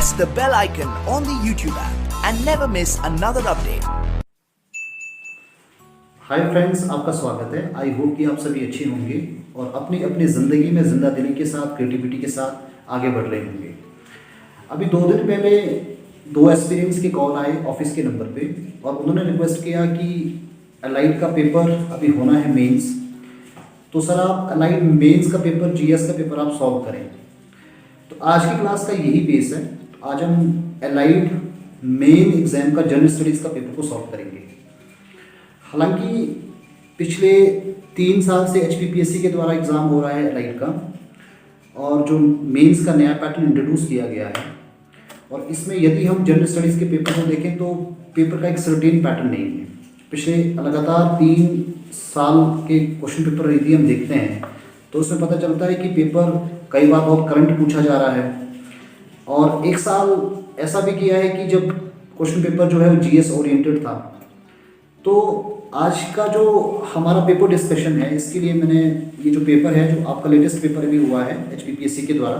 press the bell icon on the YouTube app and never miss another update. Hi friends, आपका स्वागत है। I hope कि आप सभी अच्छे होंगे और अपनी अपनी ज़िंदगी में जिंदा दिली के साथ, क्रिएटिविटी के साथ आगे बढ़ रहे होंगे। अभी 2 दिन पहले 2 एस्पिरेंट्स के कॉल आए ऑफिस के नंबर पे और उन्होंने रिक्वेस्ट किया कि अलाइड का पेपर अभी होना है मेंस, तो सर आप अलाइड मेंस का पेपर, जीएस का पेपर आप सॉल्व करें। तो आज की क्लास का यही बेस है। तो आज हम अलाइड मेन एग्जाम का जनरल स्टडीज़ का पेपर को सॉल्व करेंगे। हालांकि पिछले 3 साल से एचपीपीएससी के द्वारा एग्ज़ाम हो रहा है अलाइड का, और जो मेंस का नया पैटर्न इंट्रोड्यूस किया गया है, और इसमें यदि हम जनरल स्टडीज़ के पेपर को देखें तो पेपर का एक सर्टेन पैटर्न नहीं है। पिछले लगातार 3 साल के क्वेश्चन पेपर यदि हम देखते हैं तो उसमें पता चलता है कि पेपर कई बार बहुत करंट पूछा जा रहा है, और एक साल ऐसा भी किया है कि जब क्वेश्चन पेपर जो है वो जीएस ओरिएंटेड था। तो आज का जो हमारा पेपर डिस्कशन है, इसके लिए मैंने ये जो पेपर है, जो आपका लेटेस्ट पेपर भी हुआ है एचपीपीएससी के द्वारा,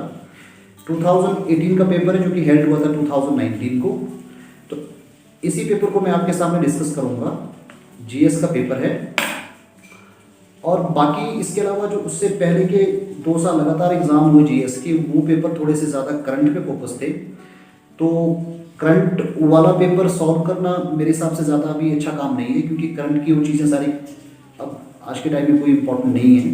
2018 का पेपर है जो कि हेल्ड हुआ था 2019 को। तो इसी पेपर को मैं आपके सामने डिस्कस करूँगा। जीएस का पेपर है, और बाकी इसके अलावा जो उससे पहले के 2 साल लगातार एग्ज़ाम हुए जीएस के, वो पेपर थोड़े से ज़्यादा करंट पे फोकस थे। तो करंट वाला पेपर सॉल्व करना मेरे हिसाब से ज़्यादा अभी अच्छा काम नहीं है, क्योंकि करंट की वो चीज़ें सारी अब आज के टाइम में कोई इम्पोर्टेंट नहीं है।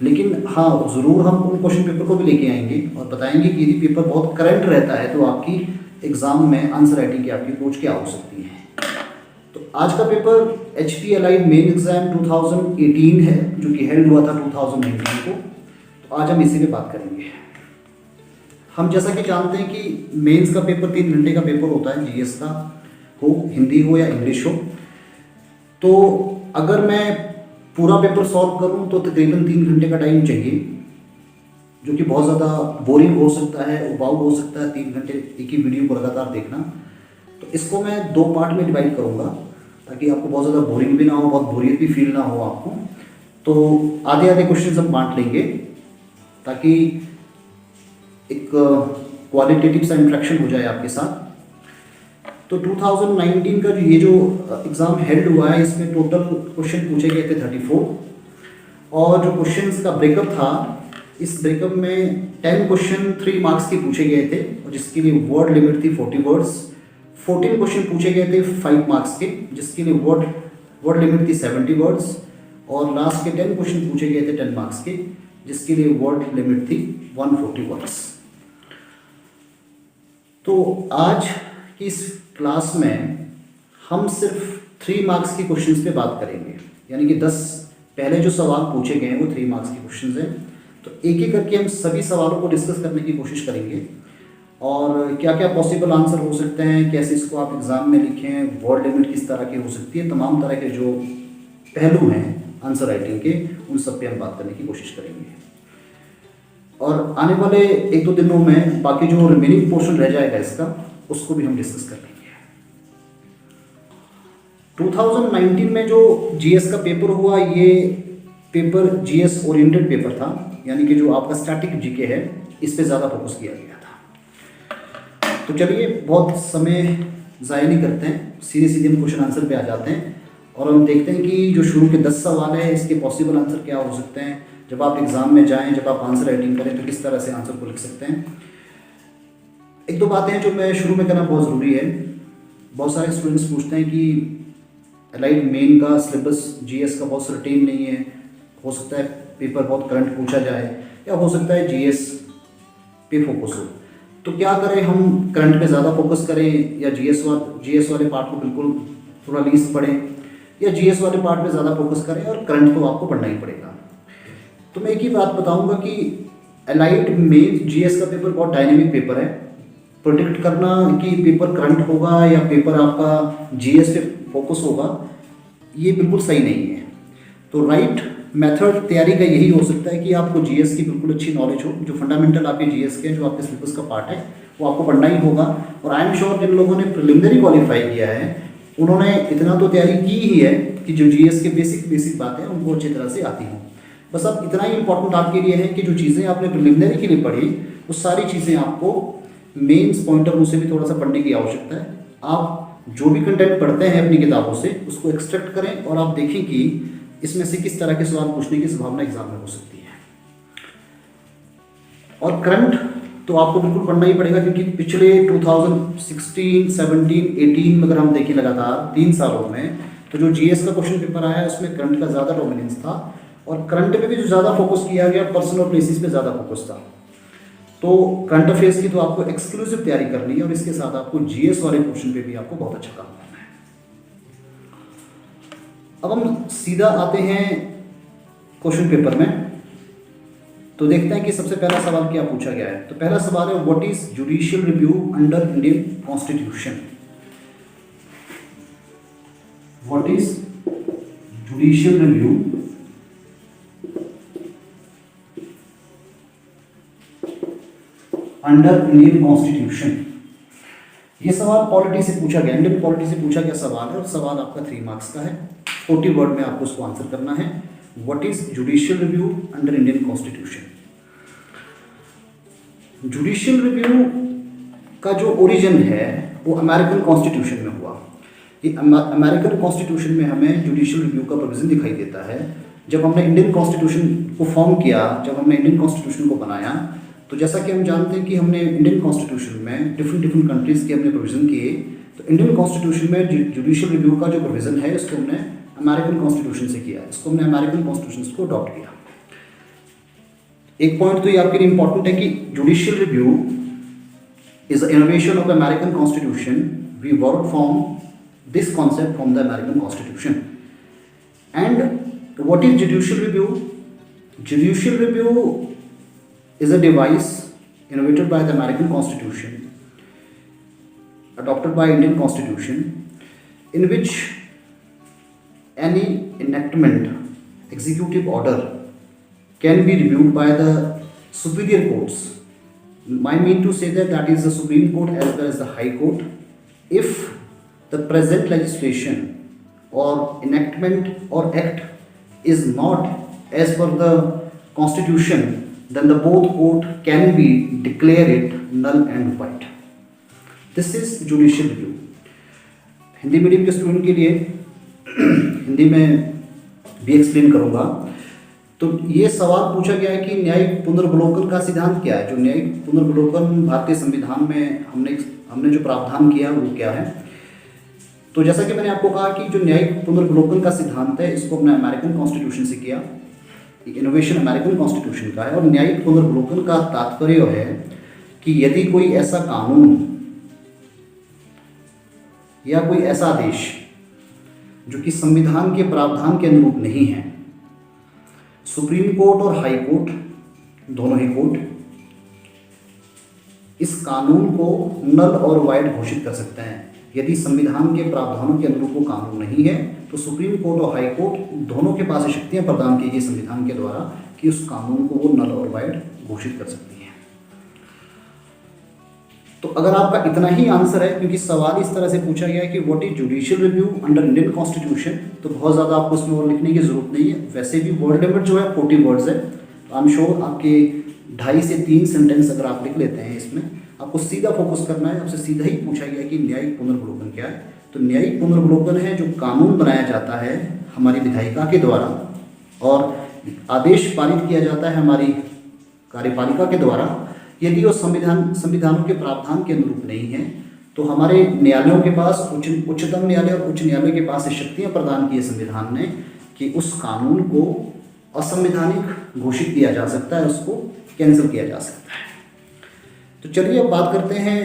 लेकिन हाँ, ज़रूर हम उन क्वेश्चन पेपर को भी लेके आएंगे और बताएंगे कि यदि पेपर बहुत करंट रहता है तो आपकी एग्ज़ाम में आंसर राइटिंग की आपकी अप्रोच क्या हो सकती है। तो आज का paper HP allied main exam 2018 है, जो कि हेल्ड हुआ था 2019 को। तो आज हम इसी पे बात करेंगे। हम जैसा कि जानते हैं कि मेंस का पेपर 3 घंटे का पेपर होता है, जीएस का हो, हिंदी हो या इंग्लिश हो। तो अगर मैं पूरा पेपर सॉल्व करूं तो तकरीबन 3 घंटे का टाइम चाहिए, जो कि बहुत ज़्यादा बोरिंग हो सकता है, उबाऊ हो सकता है 3 घंटे एक ही वीडियो को लगातार देखना। तो इसको मैं 2 पार्ट में डिवाइड करूँगा, ताकि आपको बहुत ज़्यादा बोरिंग भी ना हो, बहुत बोरियत भी फील ना हो आपको। तो आधे आधे क्वेश्चन हम बांट लेंगे, ताकि एक क्वालिटेटिव सा इंट्रैक्शन हो जाए आपके साथ। तो 2019 का ये जो एग्ज़ाम हेल्ड हुआ है, इसमें टोटल क्वेश्चन पूछे गए थे 34, और जो क्वेश्चंस का ब्रेकअप था, इस ब्रेकअप में 10 क्वेश्चन 3 मार्क्स के पूछे गए थे, और जिसके लिए वर्ड लिमिट थी 40 वर्ड्स। 14 क्वेश्चन पूछे गए थे 5 मार्क्स के, जिसके लिए वर्ड लिमिट थी 70 वर्ड्स, और लास्ट के 10 क्वेश्चन पूछे गए थे 10 मार्क्स के, जिसके लिए वर्ड लिमिट थी 140 वर्ड्स। तो आज की इस क्लास में हम सिर्फ 3 मार्क्स के क्वेश्चंस पे बात करेंगे, यानी कि 10 पहले जो सवाल पूछे गए हैं वो 3 मार्क्स के क्वेश्चंस हैं। तो एक एक करके हम सभी सवालों को डिस्कस करने की कोशिश करेंगे, और क्या क्या पॉसिबल आंसर हो सकते हैं, कैसे इसको आप एग्ज़ाम में लिखें, वर्ड लिमिट किस तरह की हो सकती है, तमाम तरह के जो पहलू हैं आंसर राइटिंग के, उन सब पे हम बात करने की कोशिश करेंगे। और आने वाले 1-2 दिनों में बाकी जो रिमेनिंग पोर्शन रह जाएगा इसका, उसको भी हम डिस्कस कर लेंगे। 2019 में जो जीएस का पेपर हुआ, ये पेपर जीएस ओरिएंटेड पेपर था, यानी कि जो आपका स्टैटिक जीके है, इस पे ज़्यादा फोकस किया गया था। तो चलिए, बहुत समय ज़ाया नहीं करते हैं, सीधे सीधे हम क्वेश्चन आंसर पे आ जाते हैं, और हम देखते हैं कि जो शुरू के 10 सवाल है, इसके पॉसिबल आंसर क्या हो सकते हैं। जब आप एग्ज़ाम में जाएं, जब आप आंसर राइटिंग करें, तो किस तरह से आंसर को लिख सकते हैं। 1-2 बातें हैं जो मैं शुरू में करना बहुत ज़रूरी है। बहुत सारे स्टूडेंट्स पूछते हैं कि अलाइड मेन का सिलेबस जीएस का बहुत सर्टेन नहीं है, हो सकता है पेपर बहुत करंट पूछा जाए, या हो सकता है जीएस पे फोकस हो। तो क्या करें, हम करंट पे ज़्यादा फोकस करें, या जीएस वाले पार्ट को बिल्कुल थोड़ा लीस्ट पढ़ें, या जीएस वाले पार्ट पे ज़्यादा फोकस करें, और करंट तो आपको पढ़ना ही पड़ेगा। तो मैं एक ही बात बताऊंगा कि अलाइड मेन जीएस का पेपर बहुत डायनेमिक पेपर है। प्रोडिक्ट करना कि पेपर करंट होगा या पेपर आपका जीएस पे फोकस होगा, ये बिल्कुल सही नहीं है। तो राइट मेथड तैयारी का यही हो सकता है कि आपको जीएस की बिल्कुल अच्छी नॉलेज हो, जो फंडामेंटल आपके जीएस के, जो आपके सिलेबस का पार्ट है, वो आपको पढ़ना ही होगा। और आई एम श्योर जिन लोगों ने प्रिलिमिनरी क्वालिफाई किया है, उन्होंने इतना तो तैयारी की ही है कि जो जीएस के बेसिक बातें हैं उनको अच्छी तरह से आती हों। बस अब इतना ही इंपॉर्टेंट आपके लिए है कि जो चीज़ें आपने प्रिलिमिनरी के लिए पढ़ी, वो सारी चीज़ें आपको मेंस पॉइंट ऑफ व्यू से भी थोड़ा सा पढ़ने की आवश्यकता है। आप जो भी कंटेंट पढ़ते हैं अपनी किताबों से उसको एक्सट्रैक्ट करें और आप देखें कि इसमें से किस तरह के सवाल पूछने की संभावना एग्जाम में हो सकती है। और करंट तो आपको बिल्कुल पढ़ना ही पड़ेगा, क्योंकि पिछले 2016, 17, 18 अगर हम देखें लगातार 3 सालों में, तो जो जीएस का क्वेश्चन पेपर आया है उसमें करंट का ज़्यादा डोमिनेंस था, और करंट पे भी जो ज़्यादा फोकस किया गया पर्सन और प्लेसेस पे ज़्यादा फोकस था। तो करंट अफेयर्स की तो आपको एक्सक्लूसिव तैयारी करनी है, और इसके साथ आपको जीएस वाले क्वेश्चन पे भी आपको बहुत अच्छा काम करना है। अब हम सीधा आते हैं क्वेश्चन पेपर में, तो देखते हैं कि सबसे पहला सवाल क्या पूछा गया है। तो पहला सवाल है, what is judicial review under Indian constitution. What is judicial review under Indian constitution. ये सवाल पॉलिटी से पूछा गया, इंडियन पॉलिटी से पूछा गया सवाल है, और सवाल आपका 3 मार्क्स का है। 40 वर्ड में आपको उसको आंसर करना है। What is judicial review under Indian constitution. Judicial review का जो ओरिजिन है वो अमेरिकन कॉन्स्टिट्यूशन में हुआ। ये अमेरिकन कॉन्स्टिट्यूशन में हमें जुडिशियल रिव्यू का प्रोविजन दिखाई देता है। जब हमने इंडियन कॉन्स्टिट्यूशन को फॉर्म किया, जब हमने इंडियन कॉन्स्टिट्यूशन को बनाया, तो जैसा कि हम जानते हैं कि हमने इंडियन कॉन्स्टिट्यूशन में डिफरेंट कंट्रीज़ के हमने प्रोविज़न किए। तो इंडियन कॉन्स्टिट्यूशन में जुडिशियल रिव्यू का जो प्रोविज़न है इसको हमने अमेरिकन कॉन्स्टिट्यूशन से किया, इसको हमने अमेरिकन कॉन्स्टिट्यूशन को अडॉप्ट किया। एक पॉइंट तो ये आपके लिए इंपॉर्टेंट है कि judicial review is the innovation of American constitution. We borrowed from this concept from the American Constitution. And what is judicial review? Judicial review is a device innovated by the American Constitution, adopted by Indian Constitution, in which any enactment, executive order can be reviewed by the superior courts. I mean to say that is the Supreme Court as well as the High Court. If the present legislation or enactment or act is not as per the Constitution, then the both court can be declare it null and void. This is judicial review. Hindi medium के student के लिए हिंदी में भी explain करूँगा। तो ये सवाल पूछा गया है कि न्यायिक पुनर्वलोकन का सिद्धांत क्या है। जो न्यायिक पुनर्वलोकन भारतीय संविधान में हमने जो प्रावधान किया वो क्या है। तो जैसा कि मैंने आपको कहा कि जो न्यायिक पुनर्वलोकन का सिद्धांत है इसको हमने अमेरिकन कॉन्स्टिट्यूशन से किया, इनोवेशन अमेरिकन कॉन्स्टिट्यूशन का है। और न्यायिक पुनर्वलोकन का तात्पर्य है कि यदि कोई ऐसा कानून या कोई ऐसा आदेश जो कि संविधान के प्रावधान के अनुरूप नहीं है, सुप्रीम कोर्ट और हाई कोर्ट दोनों ही कोर्ट इस कानून को नल और वाइड घोषित कर सकते हैं। यदि संविधान के प्रावधानों के अनुरूप वो कानून नहीं है तो सुप्रीम कोर्ट और हाई कोर्ट दोनों के पास शक्तियां प्रदान की गई संविधान के द्वारा कि उस कानून को वो नल और वाइड घोषित कर सकती हैं। तो अगर आपका इतना ही आंसर है, क्योंकि सवाल इस तरह से पूछा गया है कि what is judicial review under Indian constitution, तो बहुत ज़्यादा आपको उसमें और लिखने की जरूरत नहीं है। वैसे भी वर्ड लिमिट जो है 40 वर्ड्स है, तो आई एम श्योर आपके 2.5 से 3 सेंटेंस अगर आप लिख लेते हैं इसमें, आपको सीधा फोकस करना है। आपसे सीधा ही पूछा गया कि न्यायिक पुनर्वलोकन क्या है। तो न्यायिक पुनर्वलोकन है जो कानून बनाया जाता है हमारी विधायिका के द्वारा और आदेश पारित किया जाता है हमारी कार्यपालिका के द्वारा। यदि वो संविधानों के प्रावधान के अनुरूप नहीं है तो हमारे न्यायालयों के पास उच्चतम न्यायालय और उच्च न्यायालय के पास शक्तियाँ प्रदान की है संविधान ने कि उस कानून को असंवैधानिक घोषित किया जा सकता है, उसको कैंसिल किया जा सकता है। तो चलिए अब बात करते हैं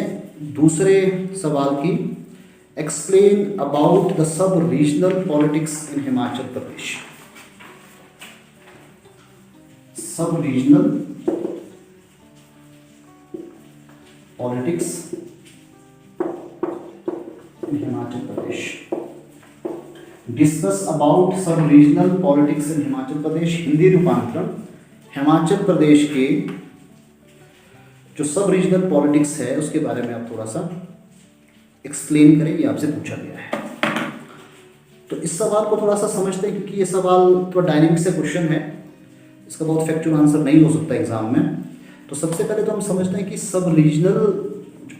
दूसरे सवाल की। Explain about the sub regional politics in Himachal Pradesh. Sub regional politics in Himachal Pradesh. Discuss about sub regional politics in Himachal Pradesh. Hindi रूपांतरण, हिमाचल प्रदेश के जो सब रीजनल पॉलिटिक्स है उसके बारे में आप थोड़ा सा एक्सप्लेन करें, ये आपसे पूछा गया है। तो इस सवाल को थोड़ा सा समझते हैं क्योंकि ये सवाल थोड़ा डायनेमिक से क्वेश्चन है, इसका बहुत फैक्चुअल आंसर नहीं हो सकता एग्जाम में। तो सबसे पहले तो हम समझते हैं कि सब रीजनल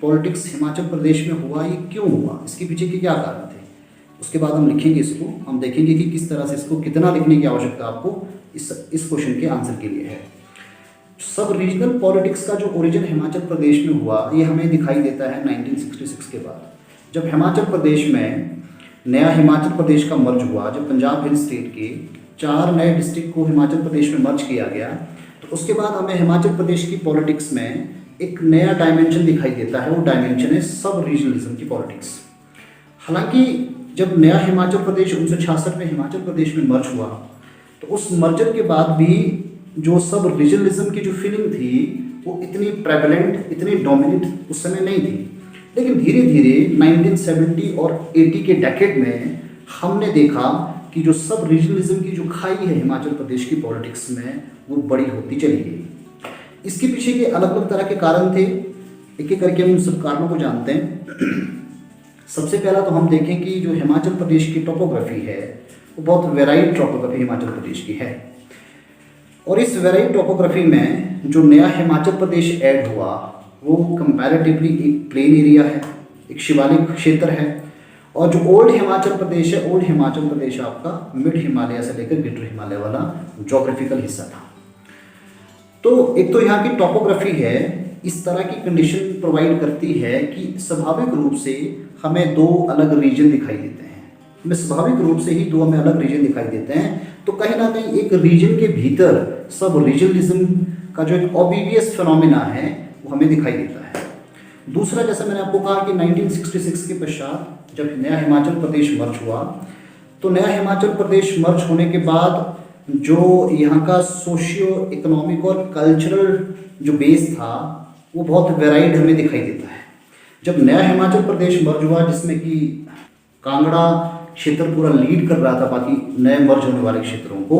पॉलिटिक्स हिमाचल प्रदेश में हुआ, ये क्यों हुआ, इसके पीछे के क्या कारण थे, उसके बाद हम लिखेंगे इसको। हम देखेंगे कि किस तरह से इसको कितना लिखने की आवश्यकता आपको इस क्वेश्चन के आंसर के लिए है। सब रीजनल पॉलिटिक्स का जो ओरिजिन हिमाचल प्रदेश में हुआ, ये हमें दिखाई देता है 1966 के बाद, जब हिमाचल प्रदेश में नया हिमाचल प्रदेश का मर्ज हुआ, जब पंजाब हिल स्टेट के 4 नए डिस्ट्रिक्ट को हिमाचल प्रदेश में मर्ज किया गया, तो उसके बाद हमें हिमाचल प्रदेश की पॉलिटिक्स में एक नया डायमेंशन दिखाई देता है। वो डायमेंशन है सब रीजनलिज्म की पॉलिटिक्स। हालांकि जब नया हिमाचल प्रदेश 1966 में हिमाचल प्रदेश में मर्ज हुआ, तो उस मर्जर के बाद भी जो सब रीजनलिज्म की जो फीलिंग थी वो इतनी प्रेवलेंट, इतनी डोमिनेंट उस समय नहीं थी। लेकिन धीरे धीरे 1970 और 80 के डेकेड में हमने देखा कि जो सब रीजनलिज्म की जो खाई है हिमाचल प्रदेश की पॉलिटिक्स में, वो बड़ी होती चली गई। इसके पीछे के अलग अलग तरह के कारण थे, एक एक करके हम उन सब कारणों को जानते हैं। सबसे पहला तो हम देखें कि जो हिमाचल प्रदेश की टोपोग्राफी है वो बहुत वेराइड टोपोग्राफी हिमाचल प्रदेश की है, और इस वेराइड टोपोग्राफी में जो नया हिमाचल प्रदेश ऐड हुआ वो कंपैरेटिवली एक प्लेन एरिया है, एक शिवालिक क्षेत्र है। और जो ओल्ड हिमाचल प्रदेश है, ओल्ड हिमाचल प्रदेश आपका मिड हिमालय से लेकर ग्रेटर हिमालय वाला जोग्राफिकल हिस्सा था। तो एक तो यहाँ की टोपोग्राफी है इस तरह की कंडीशन प्रोवाइड करती है कि स्वाभाविक रूप से हमें 2 अलग रीजन दिखाई देते हैं। हमें स्वाभाविक रूप से ही 2 हमें अलग रीजन दिखाई देते हैं। तो कहीं ना कहीं एक रीजन के भीतर सब रीजनलिज्म का जो एक ऑब्वियस फिनोमिना है वो हमें दिखाई देता है। दूसरा, जैसे मैंने आपको कहा कि 1966 के पश्चात जब नया हिमाचल प्रदेश मर्ज हुआ, तो नया हिमाचल प्रदेश मर्ज होने के बाद जो यहाँ का सोशियो इकोनॉमिक और कल्चरल जो बेस था वो बहुत वेराइड हमें दिखाई देता है। जब नया हिमाचल प्रदेश मर्ज हुआ, जिसमें कि कांगड़ा क्षेत्र पूरा लीड कर रहा था बाकी नए मर्ज होने वाले क्षेत्रों को,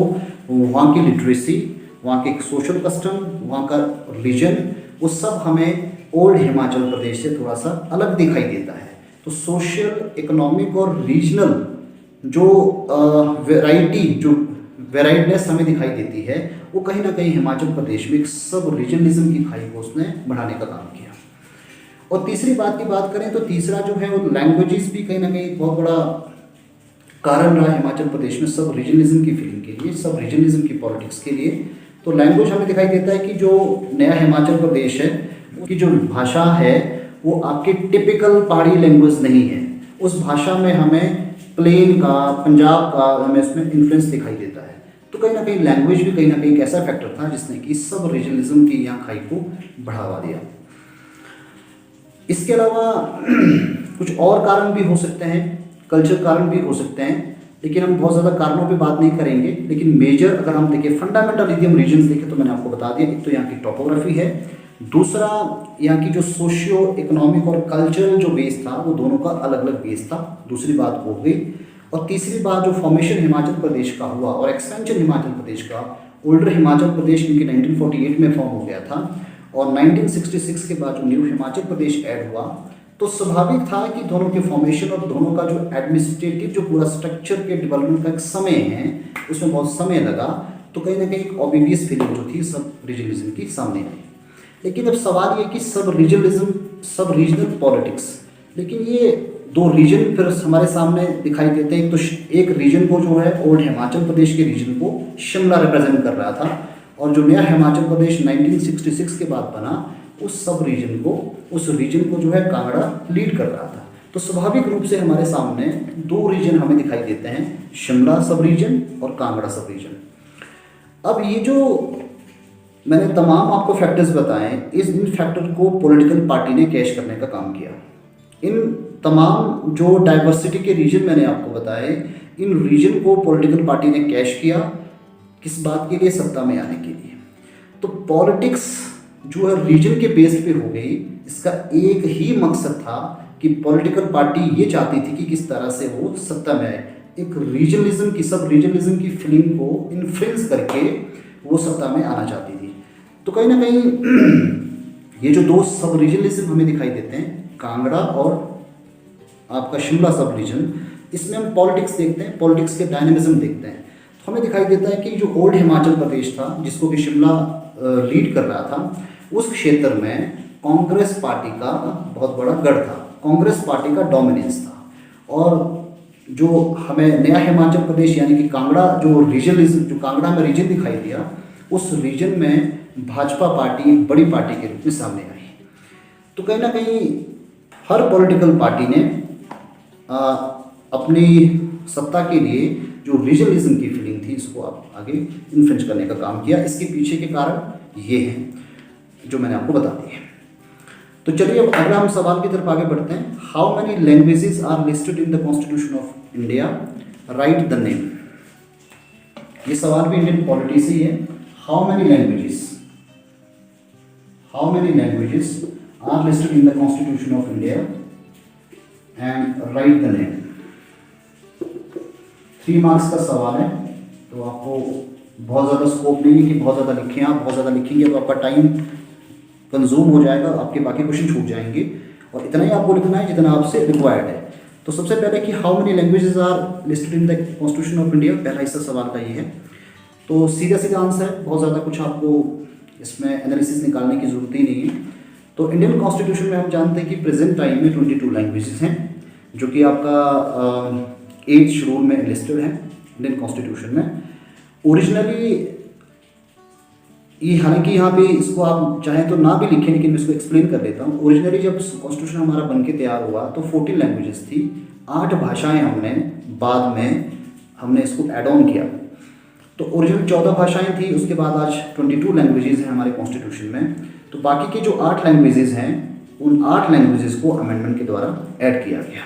वहाँ की लिटरेसी, वहाँ के सोशल कस्टम, वहाँ का रिलीजन, वो सब हमें ओल्ड हिमाचल प्रदेश से थोड़ा सा अलग दिखाई देता है। तो सोशल, इकोनॉमिक और रीजनल जो वैरायटी, जो वेराइडनेस हमें दिखाई देती है, वो कहीं ना कहीं हिमाचल प्रदेश में एक सब रीजनलिज्म की खाई को उसने बढ़ाने का काम किया। और तीसरी बात की बात करें तो तीसरा जो है वो लैंग्वेजेस भी कहीं ना कहीं बहुत बड़ा कारण रहा हिमाचल प्रदेश में सब रीजनलिज्म की फीलिंग के लिए, सब रीजनलिज्म की पॉलिटिक्स के लिए। तो लैंग्वेज हमें दिखाई देता है कि जो नया हिमाचल प्रदेश है उसकी जो भाषा है वो आपके टिपिकल पहाड़ी लैंग्वेज नहीं है। उस भाषा में हमें प्लेन का, पंजाब का हमें इसमें इन्फ्लुएंस दिखाई देता है। तो कहीं ना कहीं लैंग्वेज भी कहीं ना कहीं एक ऐसा फैक्टर था जिसने कि सब रीजनलिज्म की यहाँ खाई को बढ़ावा दिया। इसके अलावा कुछ और कारण भी हो सकते हैं, कल्चर कारण भी हो सकते हैं, लेकिन हम बहुत ज़्यादा कारणों पे बात नहीं करेंगे। लेकिन मेजर अगर हम देखें, फंडामेंटल यदि हम रीजन्स देखें तो मैंने आपको बता दिया, एक तो यहाँ की टोपोग्राफी है, दूसरा यहाँ की जो सोशियो इकोनॉमिक और कल्चरल जो बेस था वो दोनों का अलग अलग बेस था, दूसरी बात हो गई। और तीसरी बात, जो फॉर्मेशन हिमाचल प्रदेश का हुआ और एक्सपेंशन हिमाचल प्रदेश का, ओल्डर हिमाचल प्रदेश इनके 1948 में फॉर्म हो गया था और 1966 के बाद जो न्यू हिमाचल प्रदेश ऐड हुआ, तो स्वाभाविक था कि दोनों के फॉर्मेशन और दोनों का जो एडमिनिस्ट्रेटिव जो पूरा स्ट्रक्चर के डेवलपमेंट का एक समय है उसमें बहुत समय लगा। तो कहीं ना कहीं एक ऑब्वियस फीलिंग जो थी सब रीजनलिज्म की सामने आई। लेकिन अब सवाल ये कि सब रीजनलिज्म, सब रीजनल पॉलिटिक्स, लेकिन ये 2 रीजन फिर हमारे सामने दिखाई देते हैं। तो एक रीजन को जो है ओल्ड हिमाचल प्रदेश के रीजन को शिमला रिप्रेजेंट कर रहा था, और जो नया हिमाचल प्रदेश 1966 के बाद बना उस सब रीजन को, उस रीजन को जो है कांगड़ा लीड कर रहा था। तो स्वाभाविक रूप से हमारे सामने 2 रीजन हमें दिखाई देते हैं, शिमला सब रीजन और कांगड़ा सब रीजन। अब ये जो मैंने तमाम आपको फैक्टर्स बताए, इन फैक्टर को पॉलिटिकल पार्टी ने कैश करने का काम किया। इन तमाम जो डाइवर्सिटी के रीजन मैंने आपको बताए, इन रीजन को पॉलिटिकल पार्टी ने कैश किया, किस बात के लिए? सत्ता में आने के लिए। तो पॉलिटिक्स जो है रीजन के बेस पे हो गई। इसका एक ही मकसद था कि पॉलिटिकल पार्टी ये चाहती थी कि किस तरह से वो सत्ता में आए, एक रीजनलिज्म की, सब रीजनलिज्म की फीलिंग को इन्फ्लुएंस करके वो सत्ता में आना चाहती थी। तो कहीं ना कहीं ये जो 2 सब रीजनलिज्म हमें दिखाई देते हैं, कांगड़ा और आपका शिमला सब रीजन, इसमें हम पॉलिटिक्स देखते हैं, पॉलिटिक्स के डायनेमिज्म देखते हैं। तो हमें दिखाई देता है कि जो ओल्ड हिमाचल प्रदेश था जिसको कि शिमला लीड कर रहा था, उस क्षेत्र में कांग्रेस पार्टी का बहुत बड़ा गढ़ था, कांग्रेस पार्टी का डोमिनेंस था। और जो हमें नया हिमाचल प्रदेश यानी कि कांगड़ा जो रीजनलिज्म, जो कांगड़ा में रीजन दिखाई दिया, उस रीजन में भाजपा पार्टी एक बड़ी पार्टी के रूप में सामने आई। तो कहीं ना कहीं हर पॉलिटिकल पार्टी ने अपनी सत्ता के लिए जो रीजनलिज्म की फीलिंग थी, इसको आप आगे इन्फ्लुएंस करने का काम किया। इसके पीछे के कारण ये हैं जो मैंने आपको बता दिए। तो चलिए अब अगला हम सवाल की तरफ आगे बढ़ते हैं। How many languages are listed in the constitution of India, write the name. ये सवाल भी इंडियन पॉलिटी से ही है। How many languages are listed in the constitution of India and write the name. 3 marks का सवाल है, तो आपको बहुत ज़्यादा स्कोप नहीं है कि बहुत ज़्यादा लिखें। आप बहुत ज़्यादा लिखेंगे तो आपका टाइम कंज्यूम हो जाएगा, आपके बाकी क्वेश्चन छूट जाएंगे, और इतना ही आपको लिखना है जितना आपसे रिक्वायर्ड है। तो सबसे पहले कि how many languages are listed in the constitution of India, पहला हिस्सा सवाल का ये है। तो सीधा सीधा आंसर है, बहुत ज़्यादा कुछ आपको इसमें एनालिसिस निकालने की ज़रूरत ही नहीं है। तो इंडियन कॉन्स्टिट्यूशन में हम जानते हैं कि प्रेजेंट टाइम में 22 लैंग्वेजेस हैं, जो कि आपका 8th शेड्यूल में लिस्टेड है इंडियन कॉन्स्टिट्यूशन में। ओरिजिनली ये, हालांकि यहाँ पे इसको आप चाहें तो ना भी लिखें, लेकिन मैं इसको एक्सप्लेन कर देता हूँ। ओरिजिनली जब कॉन्स्टिट्यूशन हमारा बन के तैयार हुआ तो 14 लैंग्वेजेस थी, 8 भाषाएं हमने बाद में हमने इसको ऐड ऑन किया। तो ओरिजिनल 14 भाषाएं थी, उसके बाद आज 22 लैंग्वेजेस हैं हमारे कॉन्स्टिट्यूशन में। तो बाकी के जो 8 लैंग्वेजेस हैं, उन 8 लैंग्वेजेस को अमेंडमेंट के द्वारा ऐड किया गया।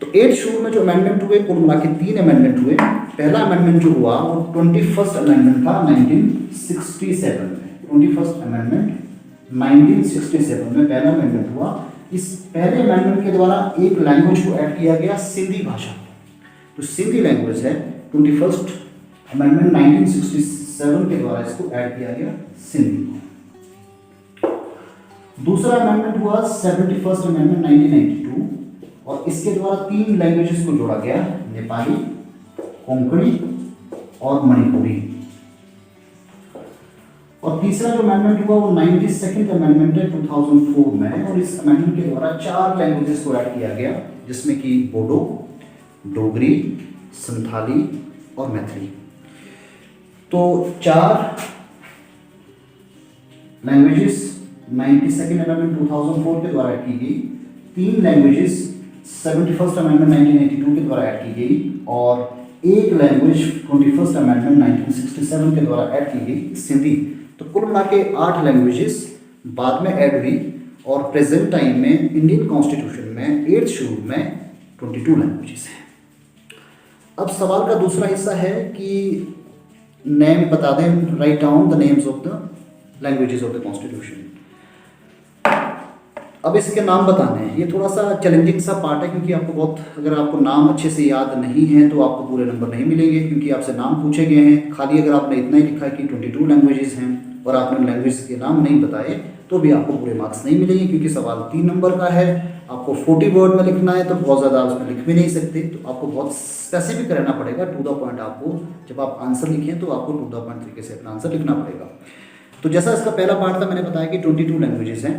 तो 8th शेड्यूल में जो अमेंडमेंट हुए, कुल मिला के 3 अमेंडमेंट हुए। पहला अमेंडमेंट जो हुआ वो 21st अमेंडमेंट था 1967 में। 21st अमेंडमेंट 1967 में पहला अमेंडमेंट हुआ। इस पहले अमेंडमेंट के द्वारा एक लैंग्वेज को ऐड किया गया, सिंधी भाषा। तो सिंधी लैंग्वेज है, 21st अमेंडमेंट 1967 के द्वारा इसको ऐड किया गया, सिंधी को। दूसरा अमेंडमेंट हुआ 71st अमेंडमेंट 1992, और इसके द्वारा 3 लैंग्वेजेस को जोड़ा गया, नेपाली, कोंकणी और मणिपुरी। और तीसरा जो अमेंडमेंट हुआ वो 92nd अमेंडमेंट है 2004 में, और इस अमेंडमेंट के द्वारा 4 लैंग्वेजेस को ऐड किया गया, जिसमें कि बोडो, डोगरी, संथाली और मैथिली। तो 4 लैंग्वेजेस 92nd अमेंडमेंट 2004 के द्वारा ऐड की गई, 3 लैंग्वेजेस 71st अमेंडमेंट 1982 के द्वारा ऐड की गई, और एक लैंग्वेज 21st अमेंडमेंट 1967 के द्वारा ऐड की गई, सिंधी। तो कुल मिला के 8 लैंग्वेजेस बाद में ऐड हुई, और प्रेजेंट टाइम में इंडियन कॉन्स्टिट्यूशन में 8th शेड्यूल में 22 लैंग्वेजेस हैं। अब सवाल का दूसरा हिस्सा है कि नेम बता दें, write down the names of the languages of the constitution. अब इसके नाम बताने हैं, ये थोड़ा सा चैलेंजिंग सा पार्ट है, क्योंकि आपको बहुत, अगर आपको नाम अच्छे से याद नहीं है तो आपको पूरे नंबर नहीं मिलेंगे, क्योंकि आपसे नाम पूछे गए हैं। खाली अगर आपने इतना ही लिखा है कि 22 लैंग्वेजेस हैं और आपने लैंग्वेज के नाम नहीं बताए, तो भी आपको पूरे मार्क्स नहीं मिलेंगे, क्योंकि सवाल 3 नंबर का है। आपको 40 वर्ड में लिखना है, तो बहुत ज़्यादा उसमें लिख भी नहीं सकते, तो आपको बहुत स्पेसिफिक रहना पड़ेगा, टू द पॉइंट। आपको जब आप आंसर लिखें तो आपको टू द पॉइंट तरीके से अपना आंसर लिखना पड़ेगा। तो जैसा इसका पहला पार्ट था, मैंने बताया कि 22 लैंग्वेजेस हैं।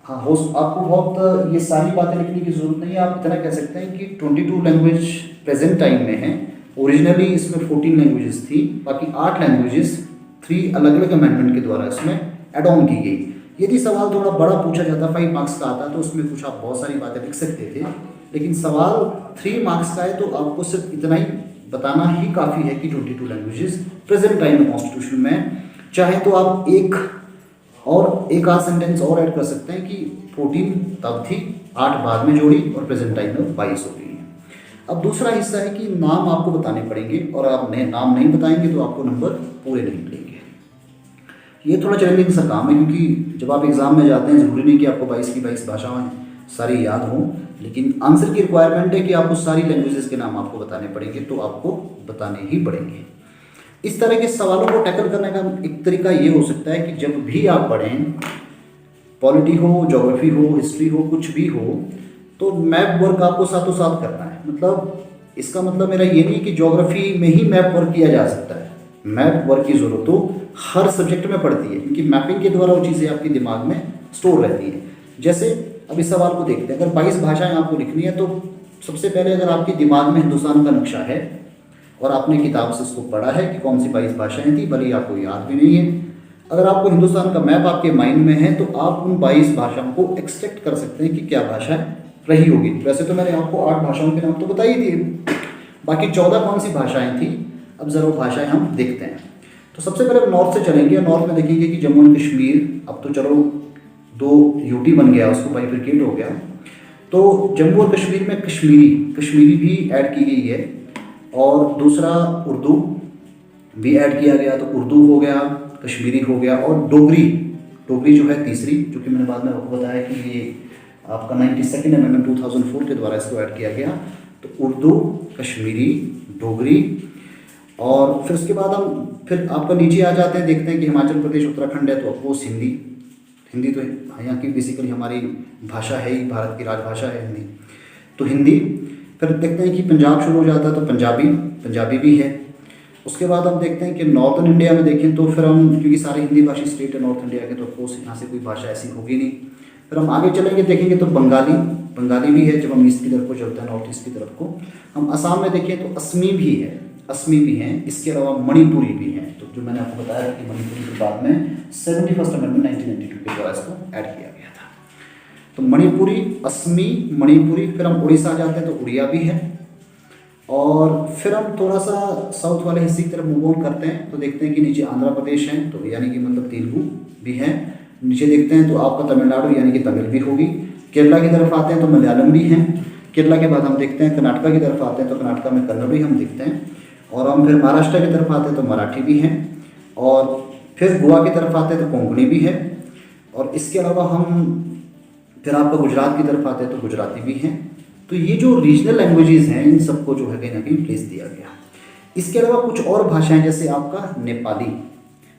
हाँ, हो आपको बहुत ये सारी बातें लिखने की जरूरत नहीं है, आप इतना कह सकते हैं कि 22 लैंग्वेज प्रेजेंट टाइम में है। ओरिजिनली इसमें 14 लैंग्वेजेस थी, बाकी 8 लैंग्वेजेस 3 अलग अलग अमेंडमेंट के द्वारा इसमें एड ऑन की गई। यदि सवाल थोड़ा बड़ा पूछा जाता, 5 मार्क्स का आता, तो उसमें कुछ आप बहुत सारी बातें लिख सकते थे, लेकिन सवाल 3 मार्क्स का है, तो आपको सिर्फ इतना ही बताना ही काफ़ी है कि 22 लैंग्वेजेस प्रेजेंट टाइम में कॉन्स्टिट्यूशन में। चाहे तो आप एक आध सेंटेंस और ऐड कर सकते हैं कि 14 तब थी, 8 बाद में जोड़ी, और प्रेजेंट टाइम में 22 हो गई है। अब दूसरा हिस्सा है कि नाम आपको बताने पड़ेंगे, और आप नाम नहीं बताएंगे तो आपको नंबर पूरे नहीं मिलेंगे। ये थोड़ा चैलेंजिंग सा काम है, क्योंकि जब आप एग्जाम में जाते हैं, ज़रूरी नहीं कि आपको 22 की 22 भाषाएं सारी याद हों, लेकिन आंसर की रिक्वायरमेंट है कि आपको सारी लैंग्वेजेस के नाम आपको बताने पड़ेंगे, तो आपको बताने ही पड़ेंगे। इस तरह के सवालों को टैकल करने का एक तरीका ये हो सकता है कि जब भी आप पढ़ें, पॉलिटी हो, ज्योग्राफी हो, हिस्ट्री हो, कुछ भी हो, तो मैप वर्क आपको साथों साथ करना है। मतलब इसका मतलब मेरा ये नहीं कि ज्योग्राफी में ही मैप वर्क किया जा सकता है। मैप वर्क की ज़रूरत तो हर सब्जेक्ट में पड़ती है, क्योंकि मैपिंग के द्वारा वो चीज़ें आपके दिमाग में स्टोर रहती हैं। जैसे अब इस सवाल को देखते हैं, अगर 22 भाषाएं आपको लिखनी है तो सबसे पहले अगर आपके दिमाग में हिंदुस्तान का नक्शा है और आपने किताब से इसको पढ़ा है कि कौन सी 22 भाषाएं थी, भले ही आपको याद भी नहीं है, अगर आपको हिंदुस्तान का मैप आपके माइंड में है तो आप उन 22 भाषाओं को एक्सट्रैक्ट कर सकते हैं कि क्या भाषाएं रही होगी। वैसे तो मैंने आपको 8 भाषाओं के नाम तो बता ही दिए, बाकी 14 कौन सी भाषाएं थी, अब जरा भाषाएं हम देखते हैं। तो सबसे पहले नॉर्थ से चलेंगे, नॉर्थ में देखेंगे कि जम्मू एंड कश्मीर, अब तो चलो 2 यूटी बन गया, उसको बाइफरकेट हो गया, तो जम्मू और कश्मीर में कश्मीरी भी ऐड की गई है, और दूसरा उर्दू भी ऐड किया गया, तो उर्दू हो गया, कश्मीरी हो गया, और डोगरी जो है तीसरी, जो कि मैंने बाद में आपको बताया कि ये आपका 92nd अमेंडमेंट 2004 के द्वारा इसको ऐड किया गया। तो उर्दू, कश्मीरी, डोगरी, और फिर उसके बाद हम फिर आपका नीचे आ जाते हैं, देखते हैं कि हिमाचल प्रदेश उत्तराखंड है तो अफकोर्स हिंदी तो यहाँ की बेसिकली हमारी भाषा है ही, भारत की राजभाषा है हिंदी, तो हिंदी। फिर देखते हैं कि पंजाब शुरू हो जाता है तो पंजाबी भी है। उसके बाद हम देखते हैं कि नॉर्थन इंडिया में देखें तो फिर हम, क्योंकि सारे हिंदी भाषी स्टेट है नॉर्थ इंडिया के, तो ऑफकोर्स यहाँ से कोई भाषा ऐसी होगी नहीं। फिर हम आगे चलेंगे, देखेंगे तो बंगाली भी है, जब हम ईस्ट की तरफ को चलते हैं, नॉर्थ ईस्ट की तरफ को। हम असम में देखें तो असमी भी है, इसके अलावा मणिपुरी भी हैं। तो जो मैंने आपको बताया कि मणिपुरी के बाद में 71st अमेंडमेंट 1992 के द्वारा इसको ऐड किया गया था। तो मणिपुरी, असमी, मणिपुरी, फिर हम उड़ीसा जाते हैं तो उड़िया भी है, और फिर हम थोड़ा सा साउथ वाले हिस्से की तरफ मूव ऑन करते हैं तो देखते हैं कि नीचे आंध्र प्रदेश है, तो यानी कि मतलब तेलुगु भी है। नीचे देखते हैं तो आपका तमिलनाडु यानी कि तमिल भी होगी। केरला की तरफ आते हैं तो मलयालम भी है। केरला के बाद हम देखते हैं कर्नाटका की तरफ आते हैं तो कर्नाटका में कन्नड़ हम देखते हैं, और हम फिर महाराष्ट्र की तरफ आते हैं तो मराठी भी है, और फिर गोवा की तरफ आते हैं तो कोंकणी भी है, और इसके अलावा हम फिर आपका गुजरात की तरफ आते हैं तो गुजराती भी हैं। तो ये जो रीजनल लैंग्वेजेस हैं इन सबको जो है कहीं ना कहीं प्लेस दिया गया। इसके अलावा कुछ और भाषाएं, जैसे आपका नेपाली,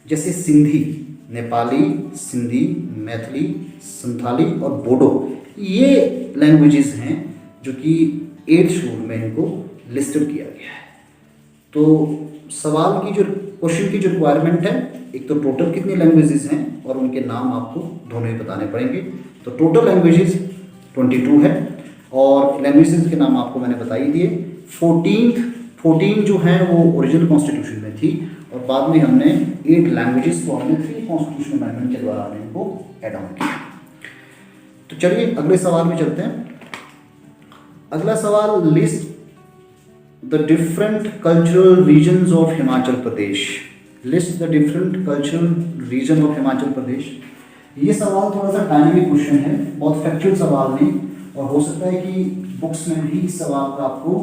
जैसे सिंधी, नेपाली, सिंधी, मैथिली, संथाली और बोडो, ये लैंग्वेजेस हैं जो कि 8th शेड्यूल में इनको लिस्टेड किया गया है। तो सवाल की जो क्वेश्चन की जो रिक्वायरमेंट है, एक तो टोटल कितनी लैंग्वेजेस हैं और उनके नाम आपको दोनों ही बताने पड़ेंगे। तो टोटल लैंग्वेजेस 22 है, और लैंग्वेजेस के नाम आपको मैंने बता ही दिए। 14 जो हैं वो ओरिजिनल कॉन्स्टिट्यूशन में थी, और बाद में हमने 8 लैंग्वेजेस को हमने 3 कॉन्स्टिट्यूशनल अमेंडमेंट के द्वारा हमने इनको एड ऑन किया। तो चलिए अगले सवाल में चलते हैं। अगला सवाल, list the different cultural regions of Himachal Pradesh. List the different cultural region of Himachal Pradesh. ये सवाल थोड़ा सा डायनेमिक क्वेश्चन है, बहुत फैक्चुअल सवाल नहीं, और हो सकता है कि बुक्स में भी इस सवाल का आपको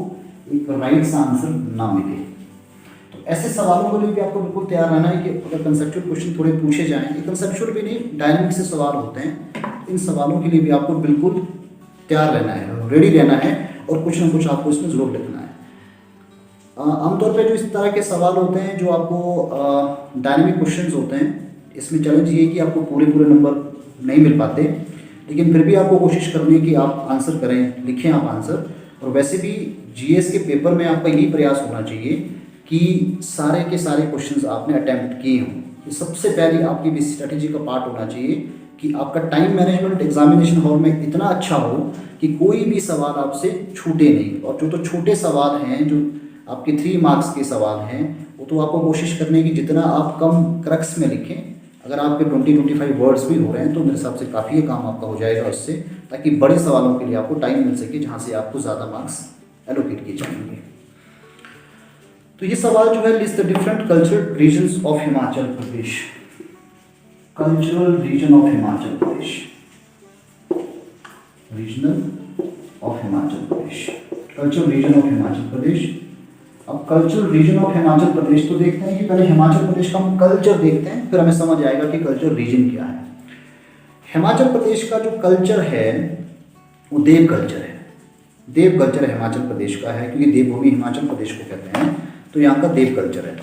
एक राइट आंसर ना मिले। तो ऐसे सवालों के लिए भी आपको बिल्कुल तैयार रहना है कि अगर कंसेप्चुअल क्वेश्चन थोड़े पूछे जाएं, ये कंसेप्चुअल भी नहीं, डायनेमिक से सवाल होते हैं, इन सवालों के लिए भी आपको बिल्कुल तैयार रहना है, रेडी रहना है, और कुछ ना कुछ आपको इसमें ज़रूर लिखना है। आमतौर पे जो इस तरह के सवाल होते हैं, जो आपको डायनेमिक क्वेश्चंस होते हैं, इसमें चैलेंज ये है कि आपको पूरे नंबर नहीं मिल पाते, लेकिन फिर भी आपको कोशिश करनी है कि आप आंसर करें, लिखें आप आंसर। और वैसे भी जीएस के पेपर में आपका यही प्रयास होना चाहिए कि सारे के सारे क्वेश्चंस आपने अटैम्प्ट किए हों। ये सबसे पहले आपकी भी स्ट्रेटेजी का पार्ट होना चाहिए कि आपका टाइम मैनेजमेंट एग्जामिनेशन हॉल में इतना अच्छा हो कि कोई भी सवाल आपसे छूटे नहीं। और जो तो छोटे सवाल हैं, जो आपके 3 मार्क्स के सवाल हैं, वो तो आपको कोशिश करनी है कि जितना आप कम क्रक्स में लिखें। अगर आपके 20-25 वर्ड्स भी हो रहे हैं तो मेरे हिसाब से काफ़ी काम आपका हो जाएगा उससे, ताकि बड़े सवालों के लिए आपको टाइम मिल सके जहाँ से आपको ज़्यादा मार्क्स एलोकेट किए जाएंगे। तो ये सवाल जो है, list the different cultural regions of Himachal Pradesh. Cultural region of Himachal Pradesh, regional of Himachal Pradesh, cultural region of Himachal Pradesh. अब cultural region of Himachal Pradesh, तो देखते हैं कि पहले हिमाचल प्रदेश का हम कल्चर देखते हैं, फिर हमें समझ आएगा कि कल्चरल रीजन क्या है। हिमाचल प्रदेश का जो कल्चर है वो देव कल्चर है। देव कल्चर हिमाचल प्रदेश का है, क्योंकि देवभूमि हिमाचल प्रदेश को कहते हैं, तो यहाँ का देव कल्चर है।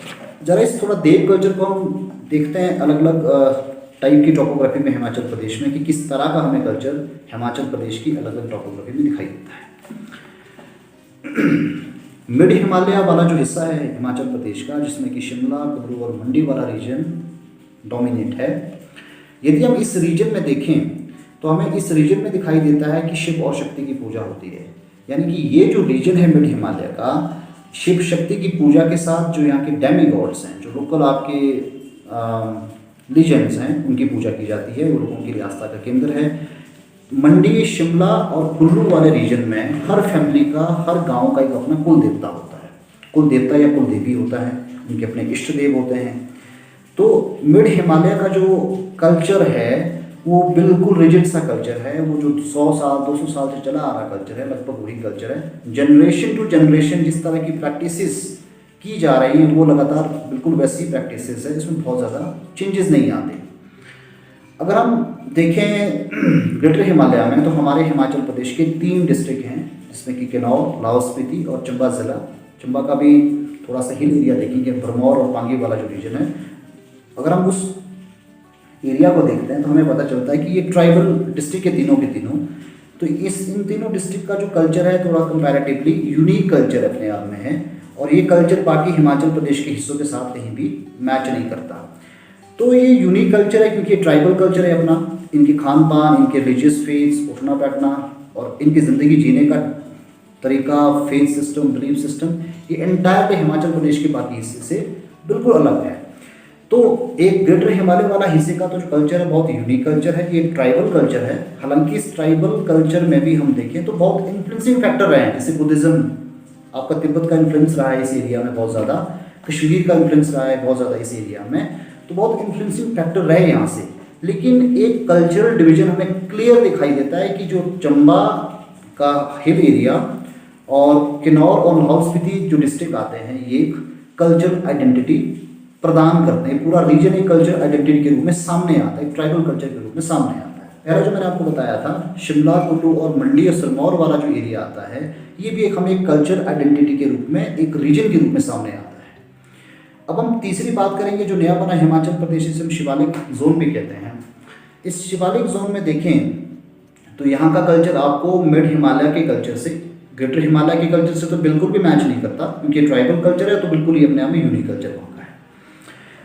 जरा इस थोड़ा देव कल्चर को हम देखते हैं अलग अलग टाइप की टोपोग्राफी में हिमाचल प्रदेश में, कि किस तरह का हमें कल्चर हिमाचल प्रदेश की अलग अलग टोपोग्राफी में दिखाई देता है। मिड हिमालय वाला जो हिस्सा है हिमाचल प्रदेश का, जिसमें कि शिमला, कुल्लू और मंडी वाला रीजन डोमिनेट है, यदि हम इस रीजन में देखें तो हमें इस रीजन में दिखाई देता है कि शिव और शक्ति की पूजा होती है। यानी कि ये जो रीजन है मिड हिमालय का, शिव शक्ति की पूजा के साथ जो यहाँ के डेमी गॉड्स हैं, जो लोकल आपके लीजेंड्स हैं, उनकी पूजा की जाती है। वो लोगों के लिए आस्था का केंद्र है। मंडी, शिमला और कुल्लू वाले रीजन में हर फैमिली का, हर गांव का एक अपना कुल देवता होता है। कुल देवता या कुल देवी होता है, उनके अपने इष्ट देव होते हैं। तो मिड हिमालय का जो कल्चर है वो बिल्कुल रिजिड सा कल्चर है। वो जो 100 साल 200 साल से चला आ रहा कल्चर है, लगभग वही कल्चर है। जनरेशन टू जनरेशन जिस तरह की प्रैक्टिसेस की जा रही हैं वो लगातार बिल्कुल वैसी प्रैक्टिसेस है, इसमें बहुत ज़्यादा चेंजेस नहीं आते। अगर हम देखें ग्रेटर हिमालय में तो हमारे हिमाचल प्रदेश के 3 डिस्ट्रिक्ट हैं, जिसमें कि किन्नौर, लाहौल स्पीति और चंबा ज़िला। चंबा का भी थोड़ा सा हिल एरिया देखेंगे, भरमौर और पांगी वाला जो रीजन है। अगर हम उस एरिया को देखते हैं तो हमें पता चलता है कि ये ट्राइबल डिस्ट्रिक्ट के तीनों के तीनों। तो इन तीनों डिस्ट्रिक्ट का जो कल्चर है थोड़ा कंपैरेटिवली यूनिक कल्चर अपने आप में है, और ये कल्चर बाकी हिमाचल प्रदेश के हिस्सों के साथ कहीं भी मैच नहीं करता। तो ये यूनिक कल्चर है क्योंकि ट्राइबल कल्चर है अपना। इनके खान पान, इनके रिलीजियस फेथ्स, उठना बैठना और इनकी ज़िंदगी जीने का तरीका, फेथ सिस्टम, बिलीफ सिस्टम, ये एंटायरली हिमाचल प्रदेश के बाकी हिस्से से बिल्कुल अलग है। तो एक ग्रेटर हिमालय वाला हिस्से का तो जो कल्चर है बहुत यूनिक कल्चर है, ये ट्राइबल कल्चर है। हालांकि इस ट्राइबल कल्चर में भी हम देखें तो बहुत इन्फ्लुएंसिंग फैक्टर रहे हैं, जैसे बुद्धिज़्म, आपका तिब्बत का इन्फ्लुएंस रहा है इस एरिया में बहुत ज़्यादा, कश्मीर का इन्फ्लुएंस रहा है बहुत ज़्यादा इस एरिया में, तो बहुत इन्फ्लुएंसिंग फैक्टर रहे यहाँ से। लेकिन एक कल्चरल डिवीजन हमें क्लियर दिखाई देता है कि जो चंबा का हिल एरिया और किन्नौर और लाहौल स्पीति जो डिस्ट्रिक्ट आते हैं, ये एक कल्चरल आइडेंटिटी प्रदान करते हैं। पूरा रीजन एक कल्चर आइडेंटिटी के रूप में सामने आता है, एक ट्राइबल कल्चर के रूप में सामने आता है। पहला जो मैंने आपको बताया था शिमला, कुल्लू और मंडी और सिरमौर वाला जो एरिया आता है, ये भी एक हमें एक कल्चर आइडेंटिटी के रूप में, एक रीजन के रूप में सामने आता है। अब हम तीसरी बात करेंगे जो नया बना हिमाचल प्रदेश, जिसे हम शिवालिक जोन भी कहते हैं। इस शिवालिक जोन में देखें तो यहाँ का कल्चर आपको मिड हिमालय के कल्चर से, ग्रेटर हिमालय के कल्चर से तो बिल्कुल भी मैच नहीं करता, क्योंकि ट्राइबल कल्चर है तो बिल्कुल ही अपने आप में यूनिक कल्चर वहाँ का है।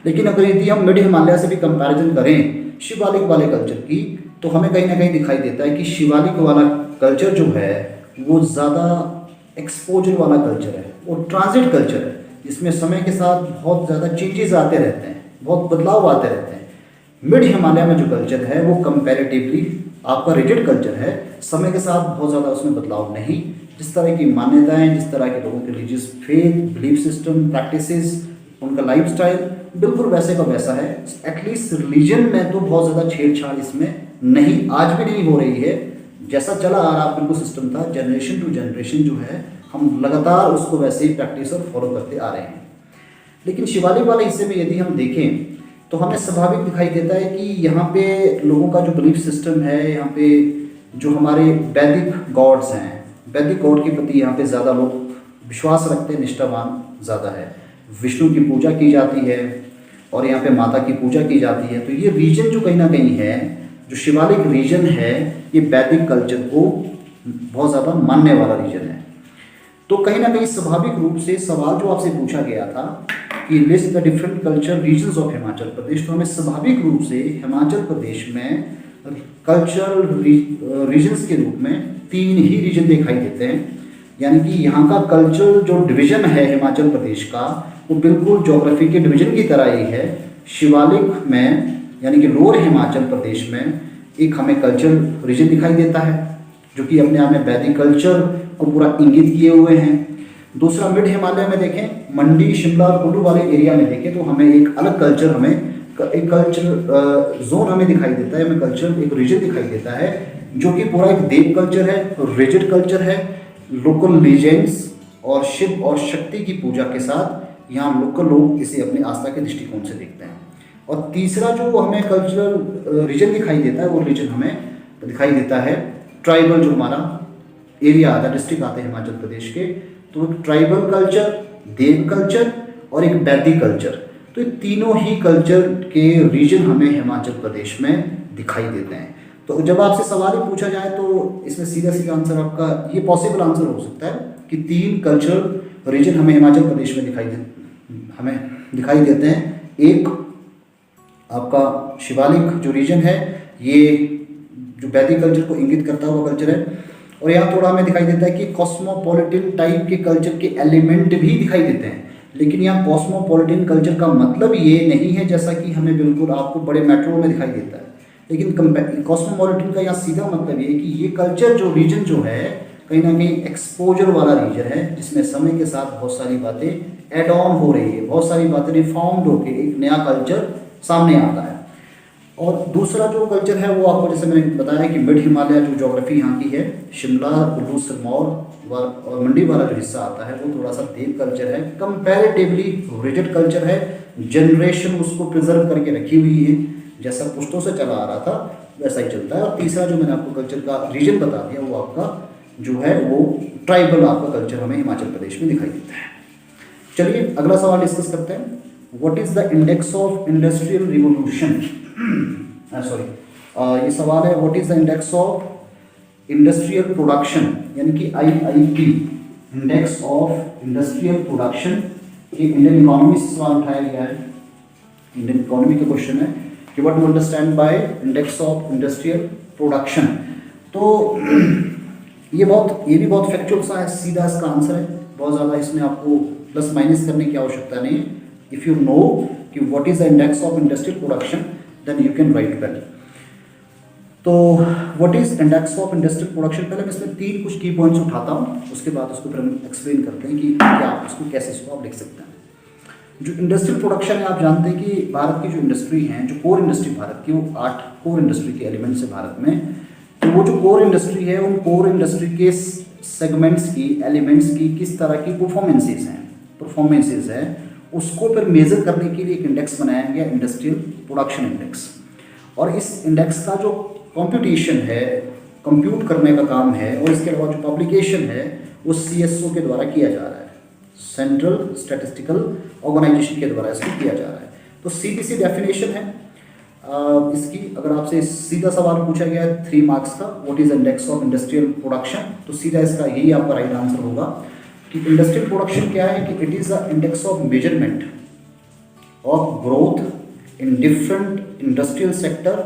लेकिन अगर यदि हम मिड हिमालय से भी कंपैरिजन करें शिवालिक वाले कल्चर की, तो हमें कहीं ना कहीं दिखाई देता है कि शिवालिक वाला कल्चर जो है वो ज़्यादा एक्सपोजर वाला कल्चर है और ट्रांजिट कल्चर है, जिसमें समय के साथ बहुत ज़्यादा चेंजेस आते रहते हैं, बहुत बदलाव आते रहते हैं। मिड हिमालय में जो कल्चर है वो कंपैरेटिवली आपका रिजिड कल्चर है, समय के साथ बहुत ज़्यादा उसमें बदलाव नहीं। जिस तरह की मान्यताएं, जिस तरह के लोगों के religious faith, belief system, practices, उनका लाइफस्टाइल बिल्कुल वैसे का वैसा है। एटलीस्ट रिलीजन में तो बहुत ज़्यादा छेड़छाड़ इसमें नहीं, आज भी नहीं हो रही है। जैसा चला आ रहा बिल्कुल सिस्टम था, जनरेशन टू जनरेशन जो है हम लगातार उसको वैसे ही प्रैक्टिस और फॉलो करते आ रहे हैं। लेकिन शिवालिक वाले हिस्से में यदि हम देखें तो हमें स्वाभाविक दिखाई देता है कि यहाँ पे लोगों का जो बिलीफ सिस्टम है, यहाँ पे जो हमारे वैदिक गॉड्स हैं, वैदिक गॉड के प्रति यहाँ पे ज़्यादा लोग विश्वास रखते हैं, निष्ठावान ज़्यादा है। विष्णु की पूजा की जाती है और यहाँ पे माता की पूजा की जाती है। तो ये रीजन जो कहीं ना कहीं है, जो शिवालिक रीजन है, ये वैदिक कल्चर को बहुत ज़्यादा मानने वाला रीजन है। तो कहीं ना कहीं स्वाभाविक रूप से सवाल जो आपसे पूछा गया था कि list the different culture regions of Himachal Pradesh, तो हमें स्वाभाविक रूप से हिमाचल प्रदेश में कल्चरल रीजन्स के रूप में 3 ही रीजन दिखाई देते हैं। यानी कि यहाँ का कल्चरल जो डिवीजन है हिमाचल प्रदेश का, वो बिल्कुल ज्योग्राफी के डिवीजन की तरह ही है। शिवालिक में यानी कि लोअर हिमाचल प्रदेश में एक हमें कल्चरल रीजन दिखाई देता है जो कि अपने आप में वैदिक कल्चर को पूरा इंगित किए हुए हैं। दूसरा मिड हिमालय में देखें, मंडी, शिमला और कुल्लू वाले एरिया में देखें तो हमें एक अलग कल्चर, हमें एक कल्चर जोन हमें दिखाई देता है, हमें कल्चर एक रीजन दिखाई देता है जो कि पूरा एक देव कल्चर है, रिजिड कल्चर है। लोकल लीजेंड्स और शिव और शक्ति की पूजा के साथ यहाँ लोकल लोग इसे अपनी आस्था के दृष्टिकोण से देखते हैं। और तीसरा जो हमें कल्चरल रीजन दिखाई देता है, वो रीजन हमें दिखाई देता है ट्राइबल, जो हमारा एरिया आता है, डिस्ट्रिक्ट आते हैं हिमाचल प्रदेश के। तो ट्राइबल कल्चर, देव कल्चर और एक वैदिक कल्चर, तो ये तीनों ही कल्चर के रीजन हमें हिमाचल प्रदेश में दिखाई देते हैं। तो जब आपसे सवाल ही पूछा जाए तो इसमें सीधा सीधा आंसर आपका ये पॉसिबल आंसर हो सकता है कि 3 कल्चरल रीजन हमें हिमाचल प्रदेश में दिखाई देते हैं। एक आपका शिवालिक जो रीजन है ये जो वैदिक कल्चर को इंगित करता हुआ कल्चर है। और यहाँ थोड़ा हमें दिखाई देता है कि कॉस्मोपॉलिटन टाइप के कल्चर के एलिमेंट भी दिखाई देते हैं, लेकिन यहाँ कॉस्मोपॉलिटन कल्चर का मतलब ये नहीं है जैसा कि हमें बिल्कुल आपको बड़े मेट्रो में दिखाई देता है, लेकिन कॉस्मोपॉलिटन का यहाँ सीधा मतलब ये है कि ये कल्चर जो रीजन जो है कहीं ना कहीं एक्सपोजर वाला रीजन है, जिसमें समय के साथ बहुत सारी बातें एड ऑन हो रही है, बहुत सारी बातें रिफॉर्म्ड होकर एक नया कल्चर सामने आता है। और दूसरा जो कल्चर है वो आपको जैसे मैंने बताया कि मिड हिमालय जो ज्योग्राफी यहाँ की है, शिमला, कुल्लू, सिरमौर और मंडी वाला जो हिस्सा आता है वो थोड़ा सा देव कल्चर है, कंपैरेटिवली रिजिड कल्चर है, जनरेशन उसको प्रिजर्व करके रखी हुई है, जैसा पुश्तों से चला आ रहा था वैसा ही चलता है। और तीसरा जो मैंने आपको कल्चर का रीजन बता दिया वो आपका जो है वो ट्राइबल आपका कल्चर हमें हिमाचल प्रदेश में दिखाई देता है। चलिए अगला सवाल डिस्कस करते हैं। What is the index of industrial revolution? ये सवाल है what is the index of industrial production, यानी कि IIP, index of industrial production. ये इंडियन इकोनॉमी से सवाल उठाया गया है, इंडियन इकोनॉमी का क्वेश्चन है कि what you understand by index of industrial production. तो ये भी बहुत फैक्चुअल सा है, सीधा इसका आंसर है, बहुत ज़्यादा इसमें आपको प्लस माइनस करने की आवश्यकता नहीं है। इफ़ यू नो कि what is the index of industrial production then you can write well. तो what is index of industrial production, पहले मैं इसमें 3 कुछ की पॉइंट्स उठाता हूँ, उसके बाद उसको फिर हम एक्सप्लेन करते हैं कि क्या इसको कैसे इसको आप लिख सकते हैं। जो इंडस्ट्रियल प्रोडक्शन है, आप जानते हैं कि भारत की जो इंडस्ट्री हैं, जो कोर इंडस्ट्री भारत की, वो 8 कोर इंडस्ट्री के एलिमेंट्स है भारत में। तो वो जो कोर इंडस्ट्री है, उन कोर इंडस्ट्री के सेगमेंट्स की, एलिमेंट्स की किस तरह की परफॉर्मेंसेज हैं, उसको फिर मेजर करने के लिए एक इंडेक्स बनाया गया, इंडस्ट्रियल प्रोडक्शन इंडेक्स। और इस इंडेक्स का जो कंप्यूटेशन है, कंप्यूट करने का काम है, और इसके अलावा जो पब्लिकेशन है वो CSO के द्वारा किया जा रहा है, सेंट्रल स्टैटिस्टिकल ऑर्गेनाइजेशन के द्वारा इसको किया जा रहा है। तो सीधी सी डेफिनेशन है इसकी। अगर आपसे सीधा सवाल पूछा गया है 3 मार्क्स का, what is index of industrial production, तो सीधा इसका यही आपका राइट आंसर होगा कि इंडस्ट्रियल प्रोडक्शन क्या है कि it is the index of measurement of growth in different industrial sector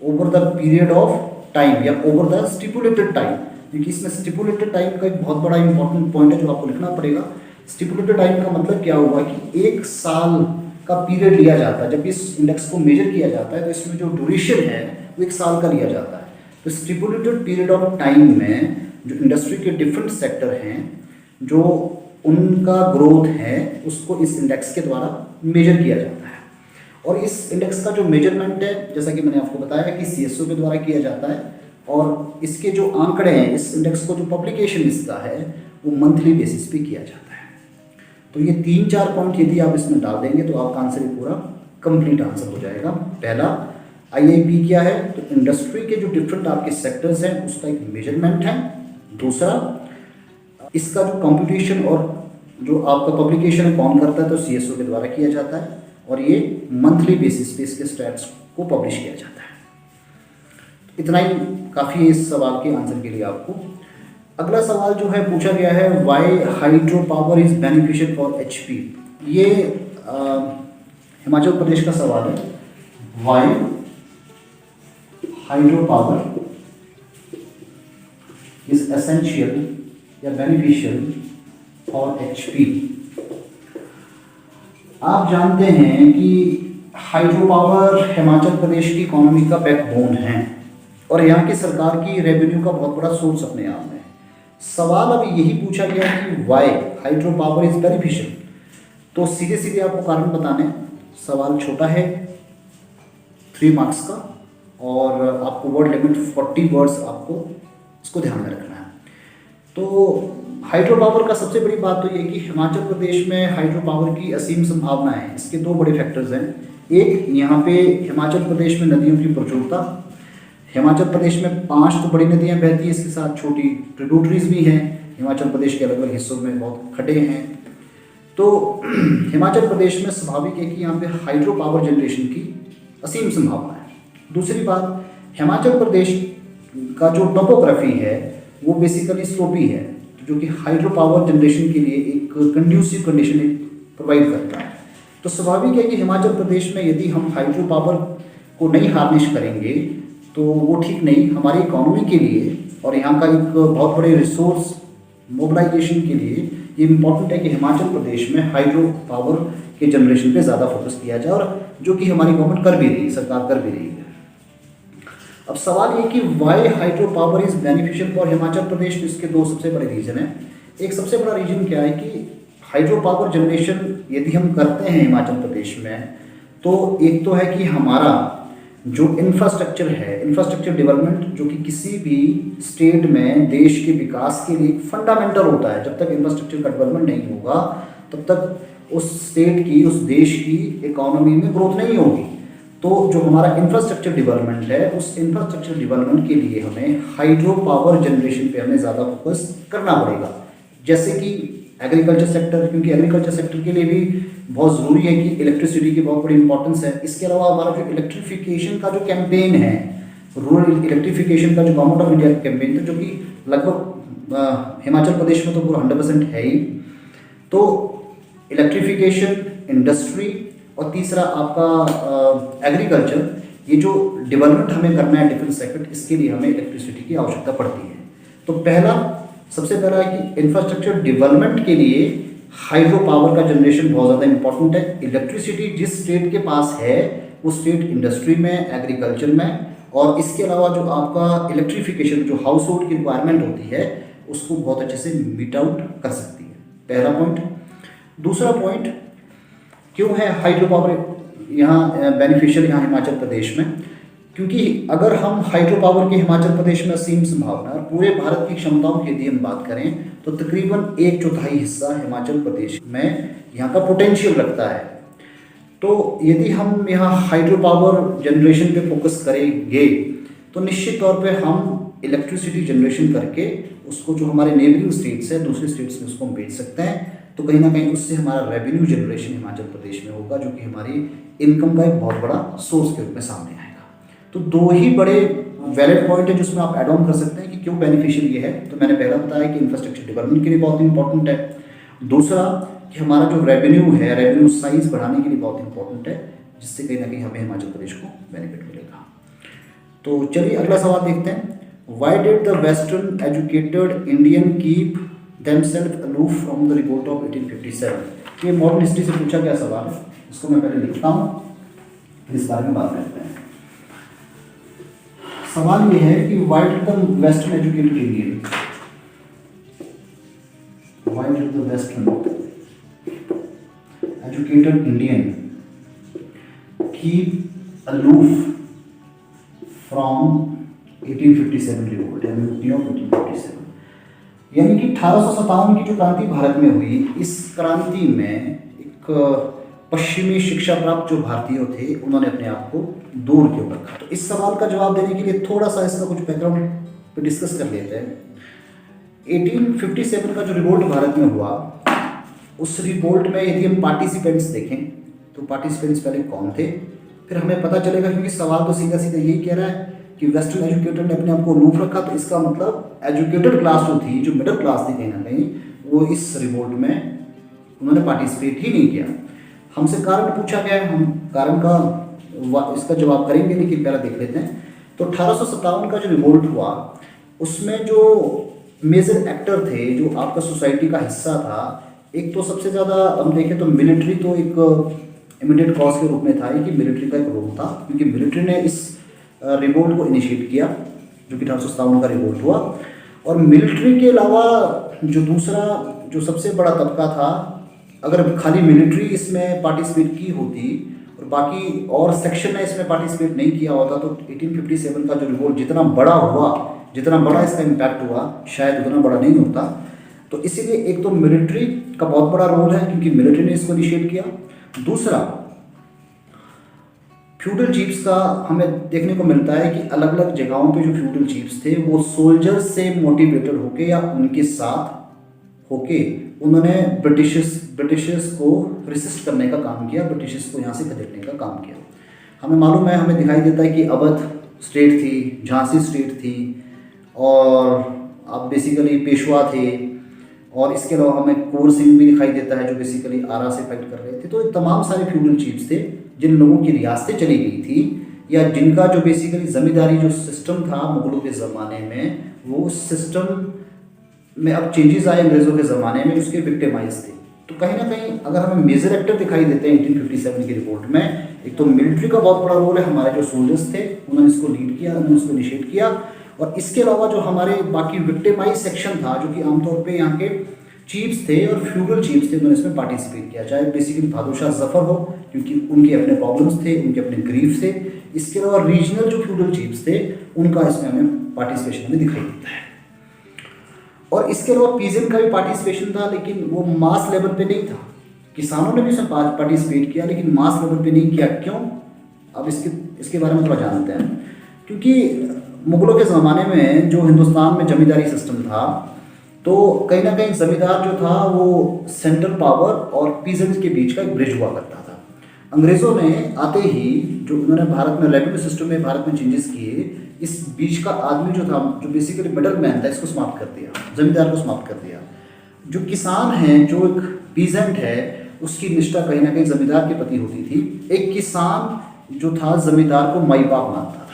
over the period of time या ओवर द स्टिपुलेटेड टाइम। क्योंकि इसमें स्टिपुलेटेड टाइम का एक बहुत बड़ा इंपॉर्टेंट पॉइंट है जो आपको लिखना पड़ेगा। स्टिपुलेटेड टाइम का मतलब क्या हुआ कि 1 साल का पीरियड लिया जाता है। जब इस इंडेक्स को मेजर किया जाता है तो इसमें जो ड्यूरेशन है वो 1 साल का लिया जाता है। तो स्टिपुलेटेड पीरियड ऑफ टाइम में जो इंडस्ट्री के डिफरेंट सेक्टर हैं, जो उनका ग्रोथ है, उसको इस इंडेक्स के द्वारा मेजर किया जाता है। और इस इंडेक्स का जो मेजरमेंट है, जैसा कि मैंने आपको बताया कि CSO के द्वारा किया जाता है, और इसके जो आंकड़े हैं, इस इंडेक्स को जो पब्लिकेशन इसका है वो मंथली बेसिस पे किया जाता है। तो ये 3-4 पॉइंट यदि आप इसमें डाल देंगे तो आपका आंसर ही पूरा कंप्लीट आंसर हो जाएगा। पहला IIP क्या है, तो इंडस्ट्री के जो डिफरेंट आपके सेक्टर्स हैं उसका एक मेजरमेंट है। दूसरा, इसका जो कंप्यूटेशन और जो आपका पब्लिकेशन है कौन करता है, तो CSO के द्वारा किया जाता है, और ये मंथली बेसिस पे इसके स्टैट्स को पब्लिश किया जाता है। इतना ही काफ़ी है इस सवाल के आंसर के लिए आपको। अगला सवाल जो है पूछा गया है, why hydro power is beneficial for HP। ये हिमाचल प्रदेश का सवाल है, why hydro power is essential या बेनिफिशियल फॉर HP। आप जानते हैं कि हाइड्रो पावर हिमाचल प्रदेश की इकोनॉमी का बैकबोन है और यहाँ की सरकार की रेवेन्यू का बहुत बड़ा सोर्स अपने आप में। सवाल अब यही पूछा गया कि why hydro power is beneficial. तो सीधे सीधे आपको कारण बताने, सवाल छोटा है 3 मार्क्स का, और आपको वर्ड लिमिट 40 वर्ड्स आपको इसको ध्यान में रखना है। तो हाइड्रो पावर का सबसे बड़ी बात तो ये कि हिमाचल प्रदेश में हाइड्रो पावर की असीम संभावना है। इसके 2 बड़े फैक्टर्स हैं। एक, यहाँ पे हिमाचल प्रदेश में नदियों की प्रचुरता। हिमाचल प्रदेश में 5 तो बड़ी नदियाँ बहती हैं, इसके साथ छोटी ट्रिब्यूटरीज भी हैं। हिमाचल प्रदेश के अलग अलग हिस्सों में बहुत खड्डे हैं। तो हिमाचल प्रदेश में स्वाभाविक है कि यहाँ पे हाइड्रो पावर जनरेशन की असीम संभावना है। दूसरी बात, हिमाचल प्रदेश का जो टोपोग्राफी है वो बेसिकली स्लोपी है, जो कि हाइड्रो पावर जनरेशन के लिए एक कंड्यूसिव कंडीशन प्रोवाइड करता है। तो स्वाभाविक है कि हिमाचल प्रदेश में यदि हम हाइड्रो पावर को नहीं हार्नेस करेंगे तो वो ठीक नहीं, हमारी इकोनॉमी के लिए और यहाँ का एक बहुत बड़े रिसोर्स मोबिलाइजेशन के लिए ये इम्पॉर्टेंट है कि हिमाचल प्रदेश में हाइड्रो पावर के जनरेशन पे ज़्यादा फोकस किया जाए, और जो कि हमारी गवर्नमेंट कर भी रही है, सरकार कर भी रही है। अब सवाल ये कि why hydro power is beneficial for Himachal Pradesh, तो इसके दो सबसे बड़े रीजन हैं। एक सबसे बड़ा रीजन क्या है कि हाइड्रो पावर जनरेशन यदि हम करते हैं हिमाचल प्रदेश में, तो एक तो है कि हमारा जो इंफ्रास्ट्रक्चर है, इंफ्रास्ट्रक्चर डेवलपमेंट, जो कि किसी भी स्टेट में देश के विकास के लिए फंडामेंटल होता है। जब तक इंफ्रास्ट्रक्चर का डेवलपमेंट नहीं होगा तब तक उस स्टेट की, उस देश की इकोनॉमी में ग्रोथ नहीं होगी। तो जो हमारा इंफ्रास्ट्रक्चर डेवलपमेंट है, उस इंफ्रास्ट्रक्चर डेवलपमेंट के लिए हमें हाइड्रो पावर जनरेशन पे हमें ज़्यादा फोकस करना पड़ेगा। जैसे कि एग्रीकल्चर सेक्टर, क्योंकि एग्रीकल्चर सेक्टर के लिए भी बहुत ज़रूरी है कि इलेक्ट्रिसिटी की बहुत बड़ी इंपॉर्टेंस है। इसके अलावा हमारा जो इलेक्ट्रिफिकेशन का जो कैंपेन है, रूरल इलेक्ट्रिफिकेशन का जो गवर्नमेंट ऑफ इंडिया का कैंपेन था, जो कि लगभग हिमाचल प्रदेश में तो पूरा 100% है ही। तो इलेक्ट्रिफिकेशन, इंडस्ट्री और तीसरा आपका एग्रीकल्चर, ये जो डेवलपमेंट हमें करना है डिफरेंट सेक्टर, इसके लिए हमें इलेक्ट्रिसिटी की आवश्यकता पड़ती है। तो सबसे पहला है कि इंफ्रास्ट्रक्चर डेवलपमेंट के लिए हाइड्रो पावर का जनरेशन बहुत ज़्यादा इंपॉर्टेंट है। इलेक्ट्रिसिटी जिस स्टेट के पास है वो स्टेट इंडस्ट्री में, एग्रीकल्चर में, और इसके अलावा जो आपका इलेक्ट्रिफिकेशन, जो हाउस होल्ड की रिक्वायरमेंट होती है, उसको बहुत अच्छे से मीट आउट कर सकती है। पहला पॉइंट। दूसरा पॉइंट, क्यों है हाइड्रो पावर यहाँ बेनिफिशियल यहाँ हिमाचल प्रदेश में? क्योंकि अगर हम हाइड्रो पावर के हिमाचल प्रदेश में असीम संभावना और पूरे भारत की क्षमताओं की यदि हम बात करें तो तकरीबन 1/4 हिस्सा हिमाचल प्रदेश में यहाँ का पोटेंशियल रखता है। तो यदि हम यहाँ हाइड्रो पावर जनरेशन पे फोकस करेंगे तो निश्चित तौर पे हम इलेक्ट्रिसिटी जनरेशन करके उसको जो हमारे नेबरिंग स्टेट्स है, दूसरे स्टेट्स में उसको हम बेच सकते हैं। तो कहीं ना कहीं उससे हमारा रेवेन्यू जनरेशन हिमाचल प्रदेश में होगा, जो कि हमारी इनकम का एक बहुत बड़ा सोर्स के रूप में सामने आएगा। तो दो ही बड़े वैलिड पॉइंट है जिसमें आप एड ऑन कर सकते हैं कि क्यों बेनिफिशियल ये है। तो मैंने पहला बताया कि इंफ्रास्ट्रक्चर डेवलपमेंट के लिए बहुत इंपॉर्टेंट है। दूसरा कि हमारा जो रेवेन्यू है, रेवेन्यू साइज बढ़ाने के लिए बहुत इंपॉर्टेंट है, जिससे कहीं ना कहीं हमें हिमाचल प्रदेश को बेनिफिट मिलेगा। तो चलिए अगला सवाल देखते हैं। Why did the western educated Indian keep themself aloof from the revolt of 1857? ये मॉडर्न हिस्ट्री से पूछा गया सवाल है, इसको मैं पहले लिखता हूँ, इस बारे में बात करते हैं। सवाल ये है कि Y did the western educated Indian, Y did the western educated Indian keep aloof from 1857 revolt, यानी 1857, यानी कि 1857 की जो क्रांति भारत में हुई, इस क्रांति में एक पश्चिमी शिक्षा प्राप्त जो भारतीय थे उन्होंने अपने आप को दूर क्यों रखा? तो इस सवाल का जवाब देने के लिए थोड़ा सा इसका कुछ बैकग्राउंड पे डिस्कस कर लेते हैं। 1857 का जो रिवोल्ट भारत में हुआ, उस रिवोल्ट में यदि हम पार्टिसिपेंट्स देखें तो पार्टिसिपेंट्स पहले कौन थे, फिर हमें पता चलेगा। क्योंकि सवाल तो सीधा सीधा यही कह रहा है कि वेस्टर्न एजुकेटेड ने अपने आप को अलूफ रखा, तो इसका मतलब एजुकेटेड क्लास जो थी, जो मिडिल क्लास थी कहीं ना कहीं, वो इस रिवोल्ट में उन्होंने पार्टिसिपेट ही नहीं किया। हमसे कारण पूछा गया है, हम कारण का इसका जवाब करेंगे, लेकिन पहले देख लेते हैं। तो 1857 का जो रिवोल्ट हुआ, उसमें जो मेजर एक्टर थे, जो आपका सोसाइटी का हिस्सा था, एक तो सबसे ज़्यादा हम देखें तो मिलिट्री तो एक इमीडिएट कॉज के रूप में था कि मिलिट्री का एक रोल था, क्योंकि मिलिट्री ने इस रिवोल्ट को इनिशिएट किया, जो कि 1857 का रिवोल्ट हुआ। और मिलिट्री के अलावा जो दूसरा जो सबसे बड़ा तबका था, अगर खाली मिलिट्री इसमें पार्टिसिपेट की होती और बाकी और सेक्शन ने इसमें पार्टिसिपेट नहीं किया होता, तो 1857 का जो रिवोल्ट जितना बड़ा हुआ, जितना बड़ा इसका इम्पैक्ट हुआ, शायद उतना बड़ा नहीं होता। तो इसीलिए एक तो मिलिट्री का बहुत बड़ा रोल है, क्योंकि मिलिट्री ने इसको इनिशिएट किया। दूसरा, फ्यूडल चीफ्स का हमें देखने को मिलता है कि अलग अलग जगहों पे जो फ्यूडल चीफ्स थे, वो सोल्जर्स से मोटिवेटेड होके या उनके साथ होके उन्होंने ब्रिटिशर्स को रेसिस्ट करने का काम किया, ब्रिटिशर्स को यहाँ से खदेड़ने का काम किया। हमें मालूम है, हमें दिखाई देता है कि अवध स्टेट थी, झांसी स्टेट थी, और अब बेसिकली पेशवा थे, और इसके अलावा हमें कोरसिंग भी दिखाई देता है जो बेसिकली आरा से फाइट कर रहे थे। तो ये तमाम सारे फ्यूडल चीफ्स थे जिन लोगों की रियासतें चली गई थी या जिनका जो बेसिकली ज़मींदारी जो सिस्टम था मुगलों के ज़माने में, वो सिस्टम में अब चेंजेस आए अंग्रेज़ों के ज़माने में, उसके विक्टिमाइज थे। तो कहीं ना कहीं अगर हमें मेजर एक्टर दिखाई देते हैं 1857 की रिपोर्ट में, एक तो मिलिट्री का बहुत बड़ा रोल है, हमारे जो सोल्जर्स थे उन्होंने इसको लीड किया, उन्होंने इसको इनिशिएट किया। और इसके अलावा जो हमारे बाकी विक्टिमाइज सेक्शन था जो कि आमतौर पे यहाँ के चीफ्स थे और फ्यूडल चीफ्स थे, उन्होंने इसमें पार्टिसिपेट किया, चाहे बेसिकली बहादुर शाह जफर हो क्योंकि उनके अपने प्रॉब्लम्स थे, उनके अपने ग्रीफ थे। इसके अलावा रीजनल जो फ्यूडल चीफ्स थे उनका इसमें हमें पार्टिसिपेशन में दिखाई देता है। और इसके अलावा पीजेंट का भी पार्टिसिपेशन था, लेकिन वो मास लेवल पे नहीं था। किसानों ने भी इसमें पार्टिसिपेट किया लेकिन मास लेवल पे नहीं किया। क्यों? अब इसके बारे में थोड़ा जानते हैं। क्योंकि मुगलों के ज़माने में जो हिंदुस्तान में जमींदारी सिस्टम था, तो कहीं ना कहीं जमींदार जो था वो सेंट्रल पावर और पीजेंट्स के बीच का एक ब्रिज हुआ करता था। अंग्रेज़ों ने आते ही जो उन्होंने भारत में रेवेन्यू सिस्टम में भारत में चेंजेस किए, इस बीच का आदमी जो था जो बेसिकली मिडल मैन था, इसको समाप्त कर दिया, जमींदार को समाप्त कर दिया। जो किसान है, जो एक पीजेंट है, उसकी निष्ठा कहीं ना कहीं जमींदार के प्रति होती थी। एक किसान जो था जमींदार को माई बाप मानता था।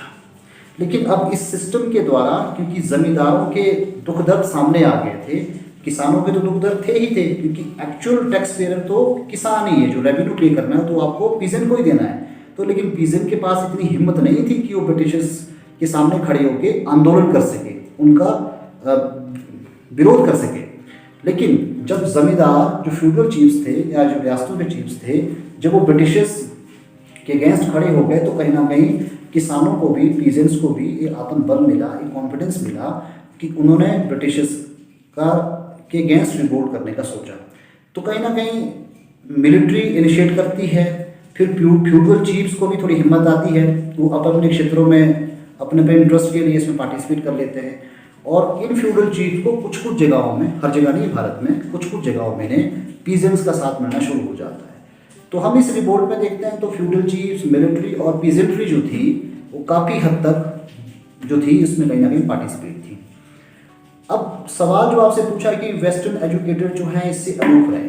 लेकिन अब इस सिस्टम के द्वारा, क्योंकि जमींदारों के दुख दर्द सामने आ गए थे, किसानों के तो दुख दर्द थे ही थे, क्योंकि एक्चुअल टैक्स पेयर तो किसान ही है, जो रेवेन्यू पे करना है तो आपको पीजेंट को ही देना है। तो लेकिन पीजेंट के पास इतनी हिम्मत नहीं थी कि वो ब्रिटिशर्स के सामने खड़े होकर आंदोलन कर सके, उनका विरोध कर सके। लेकिन जब जमींदार जो फ्यूडल चीफ्स थे या जो रियासतों के चीफ्स थे, जब वो ब्रिटिशर्स के अगेंस्ट खड़े हो गए, तो कहीं ना कहीं किसानों को भी, पीजेंट्स को भी एक आत्मबल मिला, एक कॉन्फिडेंस मिला कि उन्होंने ब्रिटिशर्स के अगेंस्ट रिवोल्ट करने का सोचा। तो कहीं ना कहीं मिलिट्री इनिशिएट करती है, फिर फ्यूडल चीफ्स को भी थोड़ी हिम्मत आती है, वो अपने क्षेत्रों में अपने इंटरेस्ट के लिए इसमें पार्टिसिपेट कर लेते हैं। और इन फ्यूडल चीफ को कुछ कुछ जगहों में, हर जगह नहीं भारत में, कुछ कुछ जगहों में पीजेंट्स का साथ मिलना शुरू हो जाता है। तो हम इस रिपोर्ट में देखते हैं तो फ्यूडल चीफ्स, मिलिट्री और पीजेंट्री जो थी वो काफ़ी हद तक जो थी इसमें कहीं ना कहीं पार्टिसिपेट थी। अब सवाल जो आपसे पूछा है कि वेस्टर्न एजुकेटेड जो हैं इससे अलूफ रहे,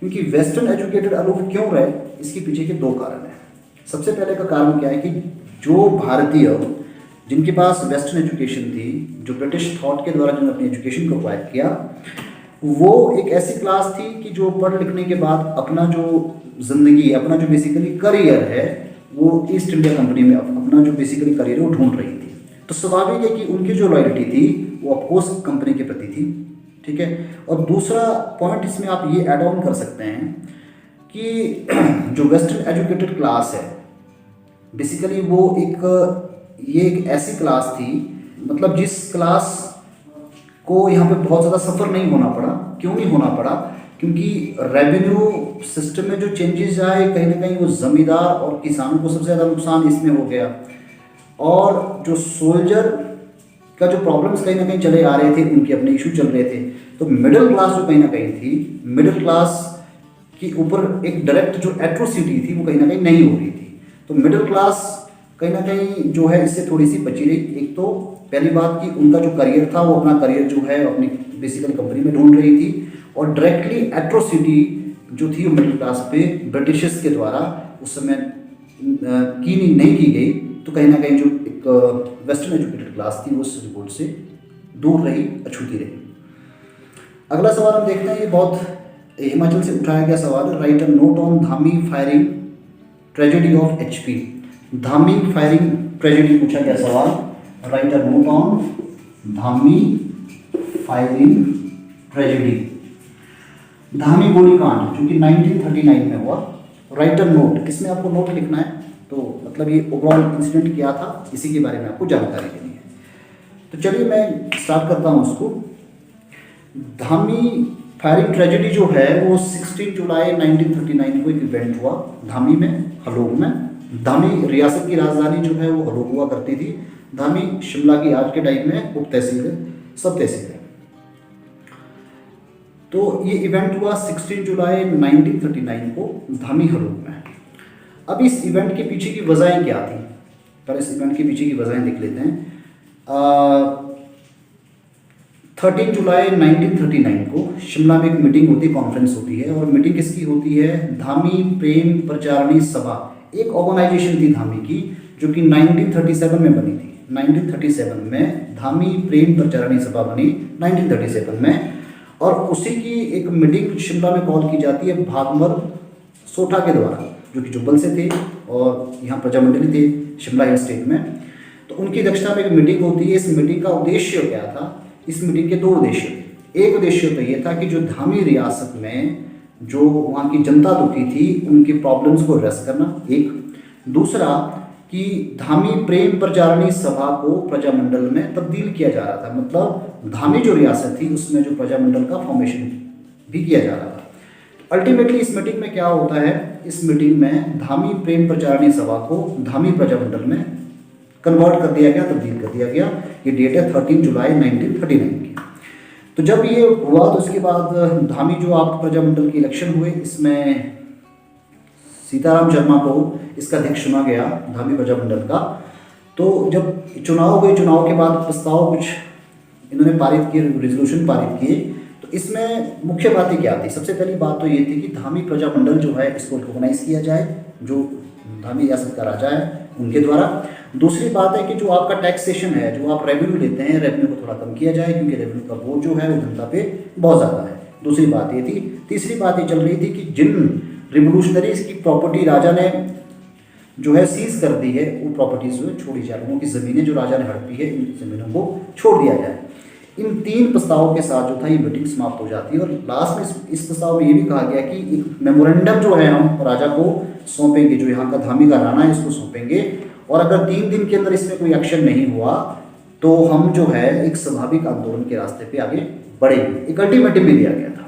क्योंकि वेस्टर्न एजुकेटेड अलूफ क्यों रहे, इसके पीछे के दो कारण हैं। सबसे पहले का कारण क्या है कि जो भारतीय जिनके पास वेस्टर्न एजुकेशन थी, जो ब्रिटिश थॉट के द्वारा जिन्होंने अपनी एजुकेशन को एक्वायर किया, वो एक ऐसी क्लास थी कि जो पढ़ लिखने के बाद अपना जो ज़िंदगी, अपना जो बेसिकली करियर है, वो ईस्ट इंडिया कंपनी में अपना जो बेसिकली करियर है वो ढूंढ रही थी। तो स्वाभाविक है कि उनकी जो लॉयल्टी थी वो ऑफकोर्स कंपनी के प्रति थी। ठीक है। और दूसरा पॉइंट इसमें आप ये ऐड ऑन कर सकते हैं कि जो वेस्टर्न एजुकेटेड क्लास है, बेसिकली वो एक ऐसी क्लास थी, मतलब जिस क्लास को यहाँ पे बहुत ज़्यादा सफ़र नहीं होना पड़ा। क्यों नहीं होना पड़ा? क्योंकि रेवेन्यू सिस्टम में जो चेंजेस आए, कहीं ना कहीं वो ज़मींदार और किसानों को सबसे ज़्यादा नुकसान इसमें हो गया। और जो सोल्जर का जो प्रॉब्लम्स कहीं ना कहीं चले आ रहे थे, उनके अपने इशू चल रहे थे। तो मिडिल क्लास जो कहीं ना कहीं थी, मिडिल क्लास के ऊपर एक डायरेक्ट जो एट्रोसिटी थी वो कहीं ना कहीं नहीं हो रही थी। तो मिडिल क्लास कहीं ना कहीं जो है इससे थोड़ी सी बची रही। एक तो पहली बात कि उनका जो करियर था वो अपना करियर जो है अपनी बेसिकल कंपनी में ढूंढ रही थी, और डायरेक्टली एट्रोसिटी जो थी वो मिडिल क्लास पे ब्रिटिशर्स के द्वारा उस समय की नहीं की गई। तो कहीं ना कहीं जो एक वेस्टर्न एजुकेटेड क्लास थी वो उस रिपोर्ट से दूर रही, अछूती रही। अगला सवाल हम देखते हैं, ये बहुत हिमाचल से उठाया गया सवाल है। Right a note on Dhami firing tragedy of HP। Dhami firing tragedy पूछा गया सवाल। Right a note on Dhami firing tragedy, Dhami गोलीकांड जो कि 1939 में हुआ। राइट अ नोट, इसमें आपको नोट लिखना है, तो मतलब ये ओवरऑल इंसिडेंट क्या था इसी के बारे में आपको जानकारी देनी है। तो चलिए मैं स्टार्ट करता हूँ उसको। धामी फायरिंग ट्रेजेडी जो है वो 16 जुलाई 1939 को एक इवेंट हुआ धामी में, हलोग में। धामी रियासत की राजधानी जो है वो हलोग हुआ करती थी। धामी शिमला की आज के टाइम में उप तहसील है, सब तहसील है। तो ये इवेंट हुआ 16 जुलाई 1939 को धामी हलोग में। अब इस इवेंट के पीछे की वजहें क्या थी, पर इस इवेंट के पीछे की वजहें देख लेते हैं। 13 जुलाई 1939 को शिमला में एक मीटिंग होती है, कॉन्फ्रेंस होती है। और मीटिंग किसकी होती है? धामी प्रेम प्रचारणी सभा, एक ऑर्गेनाइजेशन थी धामी की, जो कि 1937 में बनी थी। 1937 में धामी प्रेम प्रचारणी सभा बनी 1937 में, और उसी की एक मीटिंग शिमला में कॉल की जाती है भागमल सोठा के द्वारा, जो कि जुब्बल से थे और यहाँ प्रजामंडली थे शिमला हिल स्टेट में। तो उनकी अध्यक्षता में एक मीटिंग होती है। इस मीटिंग का उद्देश्य क्या था? इस मीटिंग के 2 उद्देश्य थे। एक उद्देश्य तो ये था कि जो धामी रियासत में जो वहाँ की जनता दुखी थी, उनकी प्रॉब्लम्स को एड्रेस करना एक। दूसरा कि धामी प्रेम प्रचारणी सभा को प्रजामंडल में तब्दील किया जा रहा था, मतलब धामी जो रियासत थी उसमें जो प्रजामंडल का फॉर्मेशन भी किया जा रहा था। अल्टीमेटली इस मीटिंग में क्या होता है? इस मीटिंग में धामी प्रेम प्रचारणी सभा को धामी प्रजामंडल में कन्वर्ट कर दिया गया, तब्दील कर दिया गया। ये डेट है 13 जुलाई 1939 की। तो जब ये हुआ तो उसके बाद धामी जो आपके प्रजामंडल के इलेक्शन हुए, इसमें सीताराम शर्मा को इसका अध्यक्ष चुना गया धामी प्रजामंडल का। तो जब चुनाव हुए, चुनाव के बाद प्रस्ताव कुछ इन्होंने पारित किए, रेजोल्यूशन पारित किए। तो इसमें मुख्य बातें क्या थी? सबसे पहली बात तो ये थी कि धामी प्रजामंडल जो है इसको रिकॉग्नाइज किया जाए, जो धामी रियासत का राजा है उनके द्वारा। दूसरी बात है कि जो आपका टैक्सेशन है, जो आप रेवेन्यू लेते हैं, रेवेन्यू को थोड़ा कम किया जाए, क्योंकि रेवेन्यू का बोझ जो है वो जनता पे बहुत ज़्यादा है। दूसरी बात ये थी। तीसरी बात ये चल रही थी कि जिन रिवोल्यूशनरीज की प्रॉपर्टी राजा ने जो है सीज कर दी है, वो प्रॉपर्टीज जो है छोड़ी जाए, लोगों की ज़मीनें जो राजा ने हड़पी है, इन ज़मीनों को छोड़ दिया जाए। इन 3 प्रस्तावों के साथ जो था ये मीटिंग समाप्त हो जाती है। और लास्ट में इस प्रस्ताव में ये भी कहा गया कि एक मेमोरेंडम जो है हम राजा को सौंपेंगे, जो यहाँ का धामी का राणा है इसको सौंपेंगे, और अगर 3 दिन के अंदर इसमें कोई एक्शन नहीं हुआ तो हम जो है एक स्वाभाविक आंदोलन के रास्ते पे आगे बढ़ेंगे। एक अल्टीमेटम भी दिया गया था।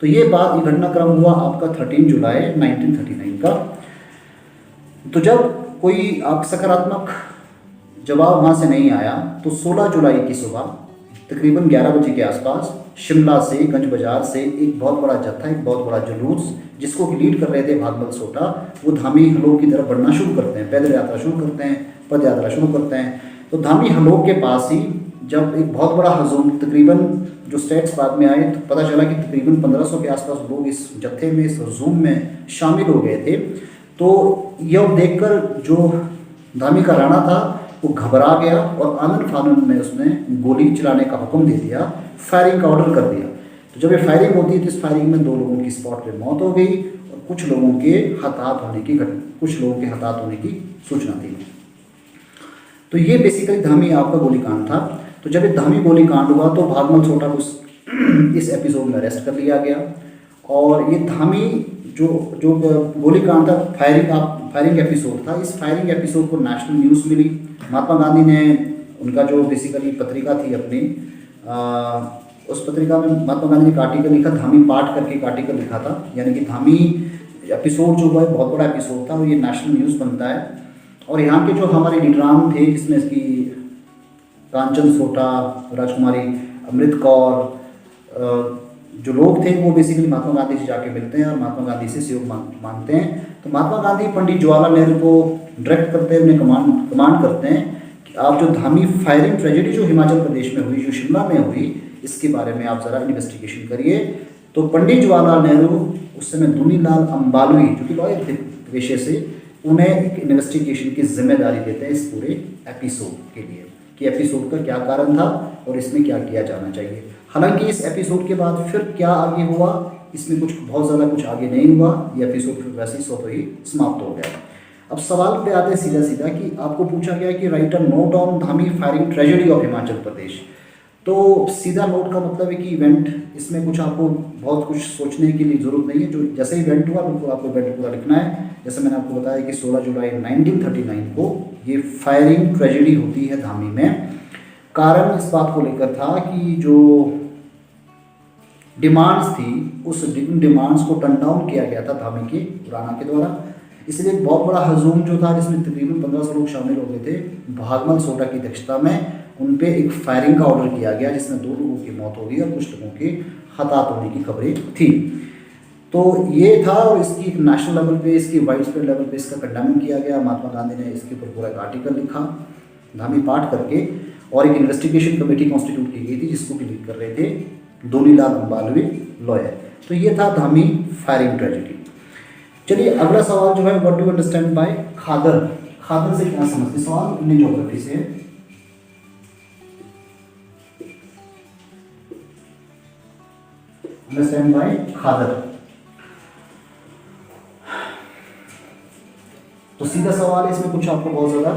तो ये घटनाक्रम हुआ आपका 13 जुलाई 1939 का। तो जब कोई आप सकारात्मक जवाब वहाँ से नहीं आया तो 16 जुलाई की सुबह तकरीबन 11 बजे के आसपास शिमला से, गंज बाजार से एक बहुत बड़ा जत्था, एक बहुत बड़ा जुलूस, जिसको कि लीड कर रहे थे भागमल सोठा, वो धामी हलोग की तरफ बढ़ना शुरू करते हैं। पैदल यात्रा शुरू करते हैं, पद यात्रा शुरू करते हैं। तो धामी हलोग के पास ही जब एक बहुत बड़ा हजूम, तकरीबन जो स्टेट्स बाद में आए तो पता चला कि तकरीबन 1500 के आसपास लोग इस जत्थे में, इस हजूम में शामिल हो गए थे। तो यह देखकर जो धामी का राणा था वो घबरा गया और आनन फानन में उसने गोली चलाने का हुक्म दे दिया, फायरिंग का ऑर्डर कर दिया। तो जब ये फायरिंग होती है तो इस फायरिंग में 2 लोगों की स्पॉट पे मौत हो गई और कुछ लोगों के हताहत होने की सूचना थी। तो ये बेसिकली धामी आपका गोलीकांड था। तो जब ये धामी गोलीकांड हुआ तो भागमल सोठा को इस एपिसोड में अरेस्ट कर लिया गया। और ये धामी जो गोलीकांड था, फायरिंग एपिसोड था, इस फायरिंग एपिसोड को नेशनल न्यूज़ मिली। महात्मा गांधी ने उनका जो बेसिकली पत्रिका थी अपनी, उस पत्रिका में महात्मा गांधी ने एक आर्टिकल लिखा, धामी पाठ करके एक आर्टिकल लिखा था। यानी कि धामी एपिसोड जो हुआ है बहुत बड़ा एपिसोड था और ये नेशनल न्यूज़ बनता है। और यहाँ के जो हमारे लीडरान थे, जिसमें इसकी कांचन सोठा, राजकुमारी अमृत कौर, जो लोग थे वो बेसिकली महात्मा गांधी से जाके मिलते हैं और महात्मा गांधी से सहयोग मांगते हैं। तो महात्मा गांधी पंडित जवाहरलाल नेहरू को डायरेक्ट करते हैं, उन्हें कमांड करते हैं कि आप जो धामी फायरिंग ट्रेजेडी जो हिमाचल प्रदेश में हुई, जो शिमला में हुई, इसके बारे में आप ज़रा इन्वेस्टिगेशन करिए। तो पंडित जवाहरलाल नेहरू उस समय दुनीलाल अंबालवी, जो कि लॉयर थे पेशे से, उन्हें एक इन्वेस्टिगेशन की जिम्मेदारी देते हैं इस पूरे एपिसोड के लिए, कि एपिसोड का क्या कारण था और इसमें क्या किया जाना चाहिए। हालांकि इस एपिसोड के बाद फिर क्या आगे हुआ, इसमें कुछ बहुत ज़्यादा कुछ आगे नहीं हुआ। ये एपिसोड फिर वैसे ही समाप्त हो गया। अब सवाल पे आते हैं सीधा कि आपको पूछा गया कि write a note on Dhami firing tragedy of Himachal Pradesh. तो सीधा नोट का मतलब है कि इवेंट, इसमें कुछ आपको बहुत कुछ सोचने के लिए ज़रूरत नहीं है। जो जैसे इवेंट हुआ बिल्कुल आपको इवेंट पूरा लिखना है। जैसे मैंने आपको बताया कि 16 जुलाई 1939 को ये फायरिंग ट्रेजेडी होती है धामी में। कारण इस बात को लेकर था कि जो डिमांड्स थी, उस डिमांड्स को टर्न डाउन किया गया था धामी के राणा के द्वारा। इसलिए एक बहुत बड़ा हजूम जो था, जिसमें तकरीबन 1500 लोग शामिल हो गए थे, भागमल सोठा की अध्यक्षता में उन पे एक फायरिंग का ऑर्डर किया गया, जिसमें 2 लोगों की मौत हो गई और कुछ लोगों के हताहत होने की खबरें थी। तो ये था, और इसकी नेशनल लेवल पे, इसकी वाइड स्प्रेड लेवल पे इसका कंडेम किया गया। महात्मा गांधी ने इसके ऊपर पूरा एक आर्टिकल लिखा, धामी पाठ करके। और एक इन्वेस्टिगेशन कमेटी कॉन्स्टिट्यूट की गई थी जिसको कि लीड कर रहे थे धोनीलाल अंबालवी लॉयर। तो ये था धामी फायरिंग ट्रेजेडी। चलिए अगला सवाल जो है, व्हाट डू अंडरस्टैंड बाय खादर। खादर से क्या समझते, सवाल इंडियन ज्योग्राफी से है। अंडरस्टैंड बाय खादर। तो सीधा सवाल है, इसमें कुछ आपको बहुत ज़्यादा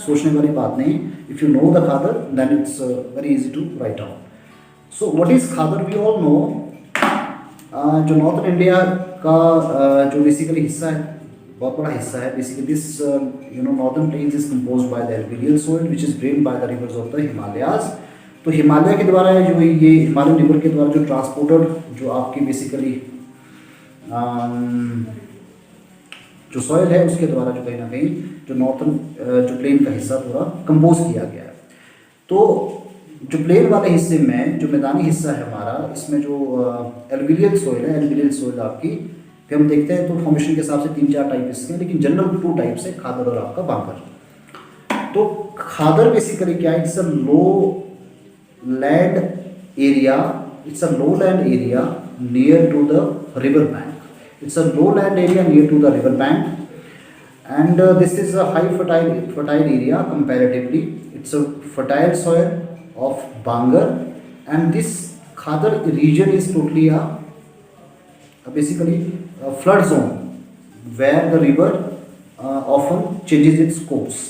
सोचने वाली बात नहीं। If you know the khadar then it's very easy to write out. So what is khadar, we all know, जो नॉर्थन इंडिया का जो बेसिकली हिस्सा है, बहुत बड़ा हिस्सा है। Basically this northern plains is composed by the alluvial soil which is drained by the rivers of the Himalayas. तो हिमालय के द्वारा जो ये हिमालयन रिवर के द्वारा जो ट्रांसपोर्टेड जो आपकी बेसिकली जो सॉइल है उसके द्वारा जो कहीं ना कहीं जो नॉर्थन जो प्लेन का हिस्सा पूरा कंपोज किया गया है। तो जो प्लेन वाले हिस्से में जो मैदानी हिस्सा है हमारा, इसमें जो एल्यूवियल सॉइल है, एल्यूवियल सॉइल आपकी फिर हम देखते हैं तो फॉर्मेशन के हिसाब से 3-4 टाइप इसके हैं, लेकिन जनरल 2 टाइप्स है, खादर और आपका बांगर। तो खादर बेसिकली क्या है, it's a low land area, it's a low land area near to the river bank. It's a lowland area near to the river bank, and this is a high fertile area comparatively. It's a fertile soil of Bangar, and this Khadar region is totally basically a flood zone where the river often changes its course.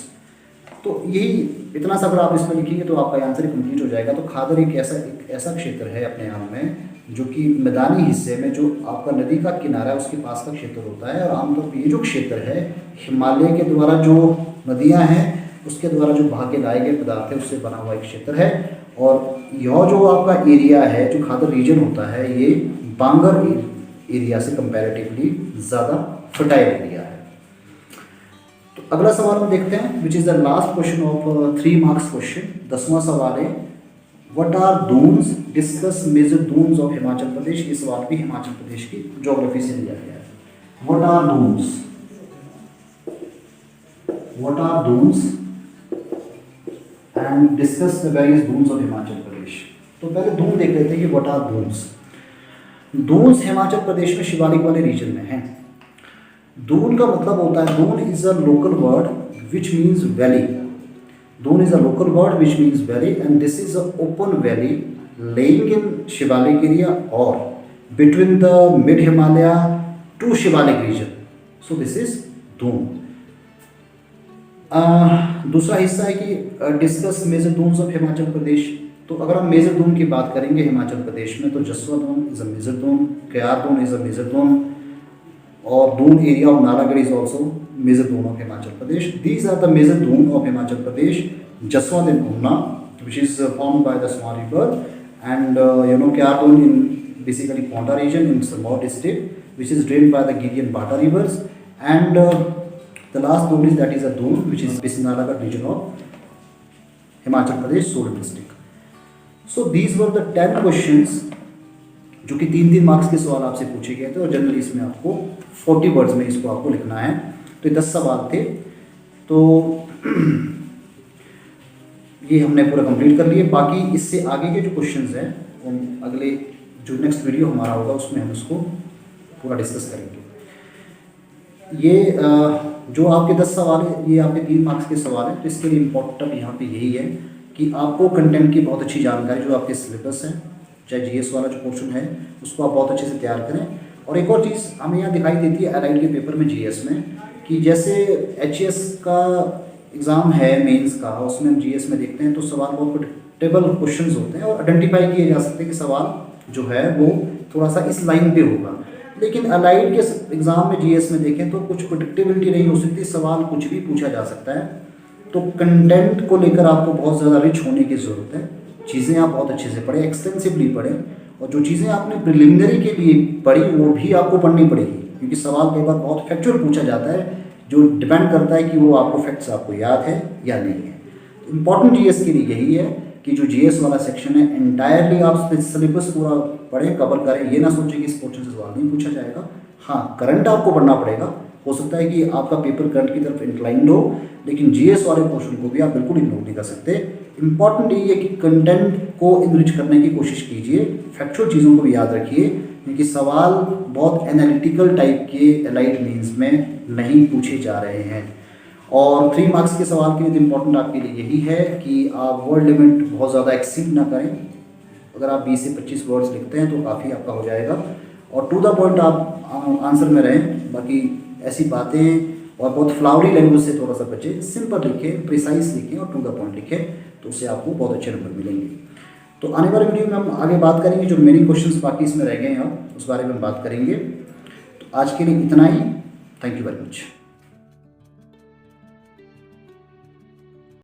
तो यही इतना सा अगर आप इसमें लिखेंगे तो आपका आंसर कंप्लीट हो जाएगा। तो खादर एक ऐसा क्षेत्र है अपने आप में जो कि मैदानी हिस्से में जो आपका नदी का किनारा है उसके पास का क्षेत्र होता है। और आमतौर पर ये जो क्षेत्र है हिमालय के द्वारा जो नदियां हैं उसके द्वारा जो बहा के लाए गए पदार्थ है उससे बना हुआ एक क्षेत्र है। और यह जो आपका एरिया है जो खादर रीजन होता है ये बांगर एरिया से कंपैरेटिवली ज़्यादा फर्टाइल एरिया है। तो अगला सवाल हम देखते हैं which is the last question of 3 marks question. 10वां सवाल है, what are duns, discuss major duns of Himachal Pradesh. ये सवाल भी हिमाचल प्रदेश की ज्योग्राफी से लिया गया है। What are duns, what are duns and discuss the various duns of Himachal Pradesh. तो पहले दून देख लेते हैं कि व्हाट आर दून्स। दून्स हिमाचल प्रदेश में शिवालिक वाले रीजन में है। दून का मतलब होता है, Doon is a local word which means valley. Doon is a local word which means valley, and this is an open valley laying in Shivalik area or between the mid Himalaya to Shivalik region. So this is Doon. दूसरा हिस्सा है कि discuss major duns of Himachal Pradesh. तो अगर हम major Doon की बात करेंगे हिमाचल प्रदेश में तो Jaswan dun is a major dun, कयार dun is a major dun, और dun area of Nalagarh is also major dun of Himachal Pradesh. These are the major dun of Himachal Pradesh. Jaswan dun उन्ना which is formed by the Swan river, and Kyar Doon in basically Paonta region in Sirmaur district which is drained by the Giri and Bata rivers, and the last Doon is that is a Doon which is based in Nalagarh region of Himachal Pradesh, Solan district. So these were the 10 questions जो कि 3-3 marks के सवाल आपसे पूछे गए थे, और generally इसमें आपको 40 वर्ड्स में इसको आपको लिखना है। तो ये 10 सवाल थे, तो ये हमने पूरा कंप्लीट कर लिए। बाकी इससे आगे के जो क्वेश्चंस हैं हम अगले जो नेक्स्ट वीडियो हमारा होगा उसमें हम उसको पूरा डिस्कस करेंगे। ये जो आपके 10 सवाल है ये आपके 3 मार्क्स के सवाल हैं। तो इसके लिए इम्पोर्टेंट यहाँ पे यही है कि आपको कंटेंट की बहुत अच्छी जानकारी जो आपके सिलेबस है, चाहे जीएस वाला जो पोर्शन है उसको आप बहुत अच्छे से तैयार करें। और एक और चीज़ हमें यहाँ दिखाई देती है एलाइड के पेपर में जीएस में कि जैसे एचएस का एग्ज़ाम है मेंस का, उसमें हम जीएस में देखते हैं तो सवाल बहुत प्रेडिक्टेबल क्वेश्चंस होते हैं और आइडेंटिफाई किए जा सकते हैं कि सवाल जो है वो थोड़ा सा इस लाइन पे होगा। लेकिन अलाइड के एग्ज़ाम में जीएस में देखें तो कुछ प्रेडिक्टेबिलिटी नहीं हो सकती, सवाल कुछ भी पूछा जा सकता है। तो कंटेंट को लेकर आपको बहुत ज़्यादा रिच होने की ज़रूरत है। चीज़ें आप बहुत अच्छे से पढ़ें, एक्सटेंसिवली पढ़ें, और जो चीज़ें आपने प्रिलिमिनरी के लिए पढ़ी वो भी आपको पढ़नी पड़ेगी, क्योंकि सवाल कई बार बहुत फैक्चुअल पूछा जाता है जो डिपेंड करता है कि वो आपको फैक्ट्स आपको याद है या नहीं है। तो इम्पॉर्टेंट जीएस के लिए यही है कि जो जीएस वाला सेक्शन है एंटायरली आप सिलेबस पूरा पढ़ें, कवर करें। ये ना सोचें कि इस पोर्शन से सवाल नहीं पूछा जाएगा। हाँ, करंट आपको पढ़ना पड़ेगा, हो सकता है कि आपका पेपर करंट की तरफ इंक्लाइंड हो, लेकिन जीएस वाले पोर्शन को भी आप बिल्कुल इग्नोर नहीं कर सकते। इम्पॉर्टेंट यही है कि कंटेंट को इनरिच करने की कोशिश कीजिए, फैक्चुअल चीज़ों को भी याद रखिए, क्योंकि सवाल बहुत एनालिटिकल टाइप के एलाइट मीन्स में नहीं पूछे जा रहे हैं। और 3 मार्क्स के सवाल के लिए इम्पॉर्टेंट आपके लिए यही है कि आप वर्ड लिमिट बहुत ज़्यादा एक्सीड ना करें। अगर आप 20 से 25 वर्ड्स लिखते हैं तो काफ़ी आपका हो जाएगा, और टू द पॉइंट आप आंसर में रहें। बाकी ऐसी बातें और बहुत फ्लावरी लैंग्वेज से थोड़ा सा बचें, सिंपल लिखें, प्रिसाइज लिखें और टू द पॉइंट लिखें, तो उससे आपको बहुत अच्छे नंबर मिलेंगे। तो आने वाले वीडियो में हम आगे बात करेंगे, जो मेन क्वेश्चंस बाकी इसमें रह गए हैं अब उस बारे में हम बात करेंगे। तो आज के लिए इतना ही। Thank you very much.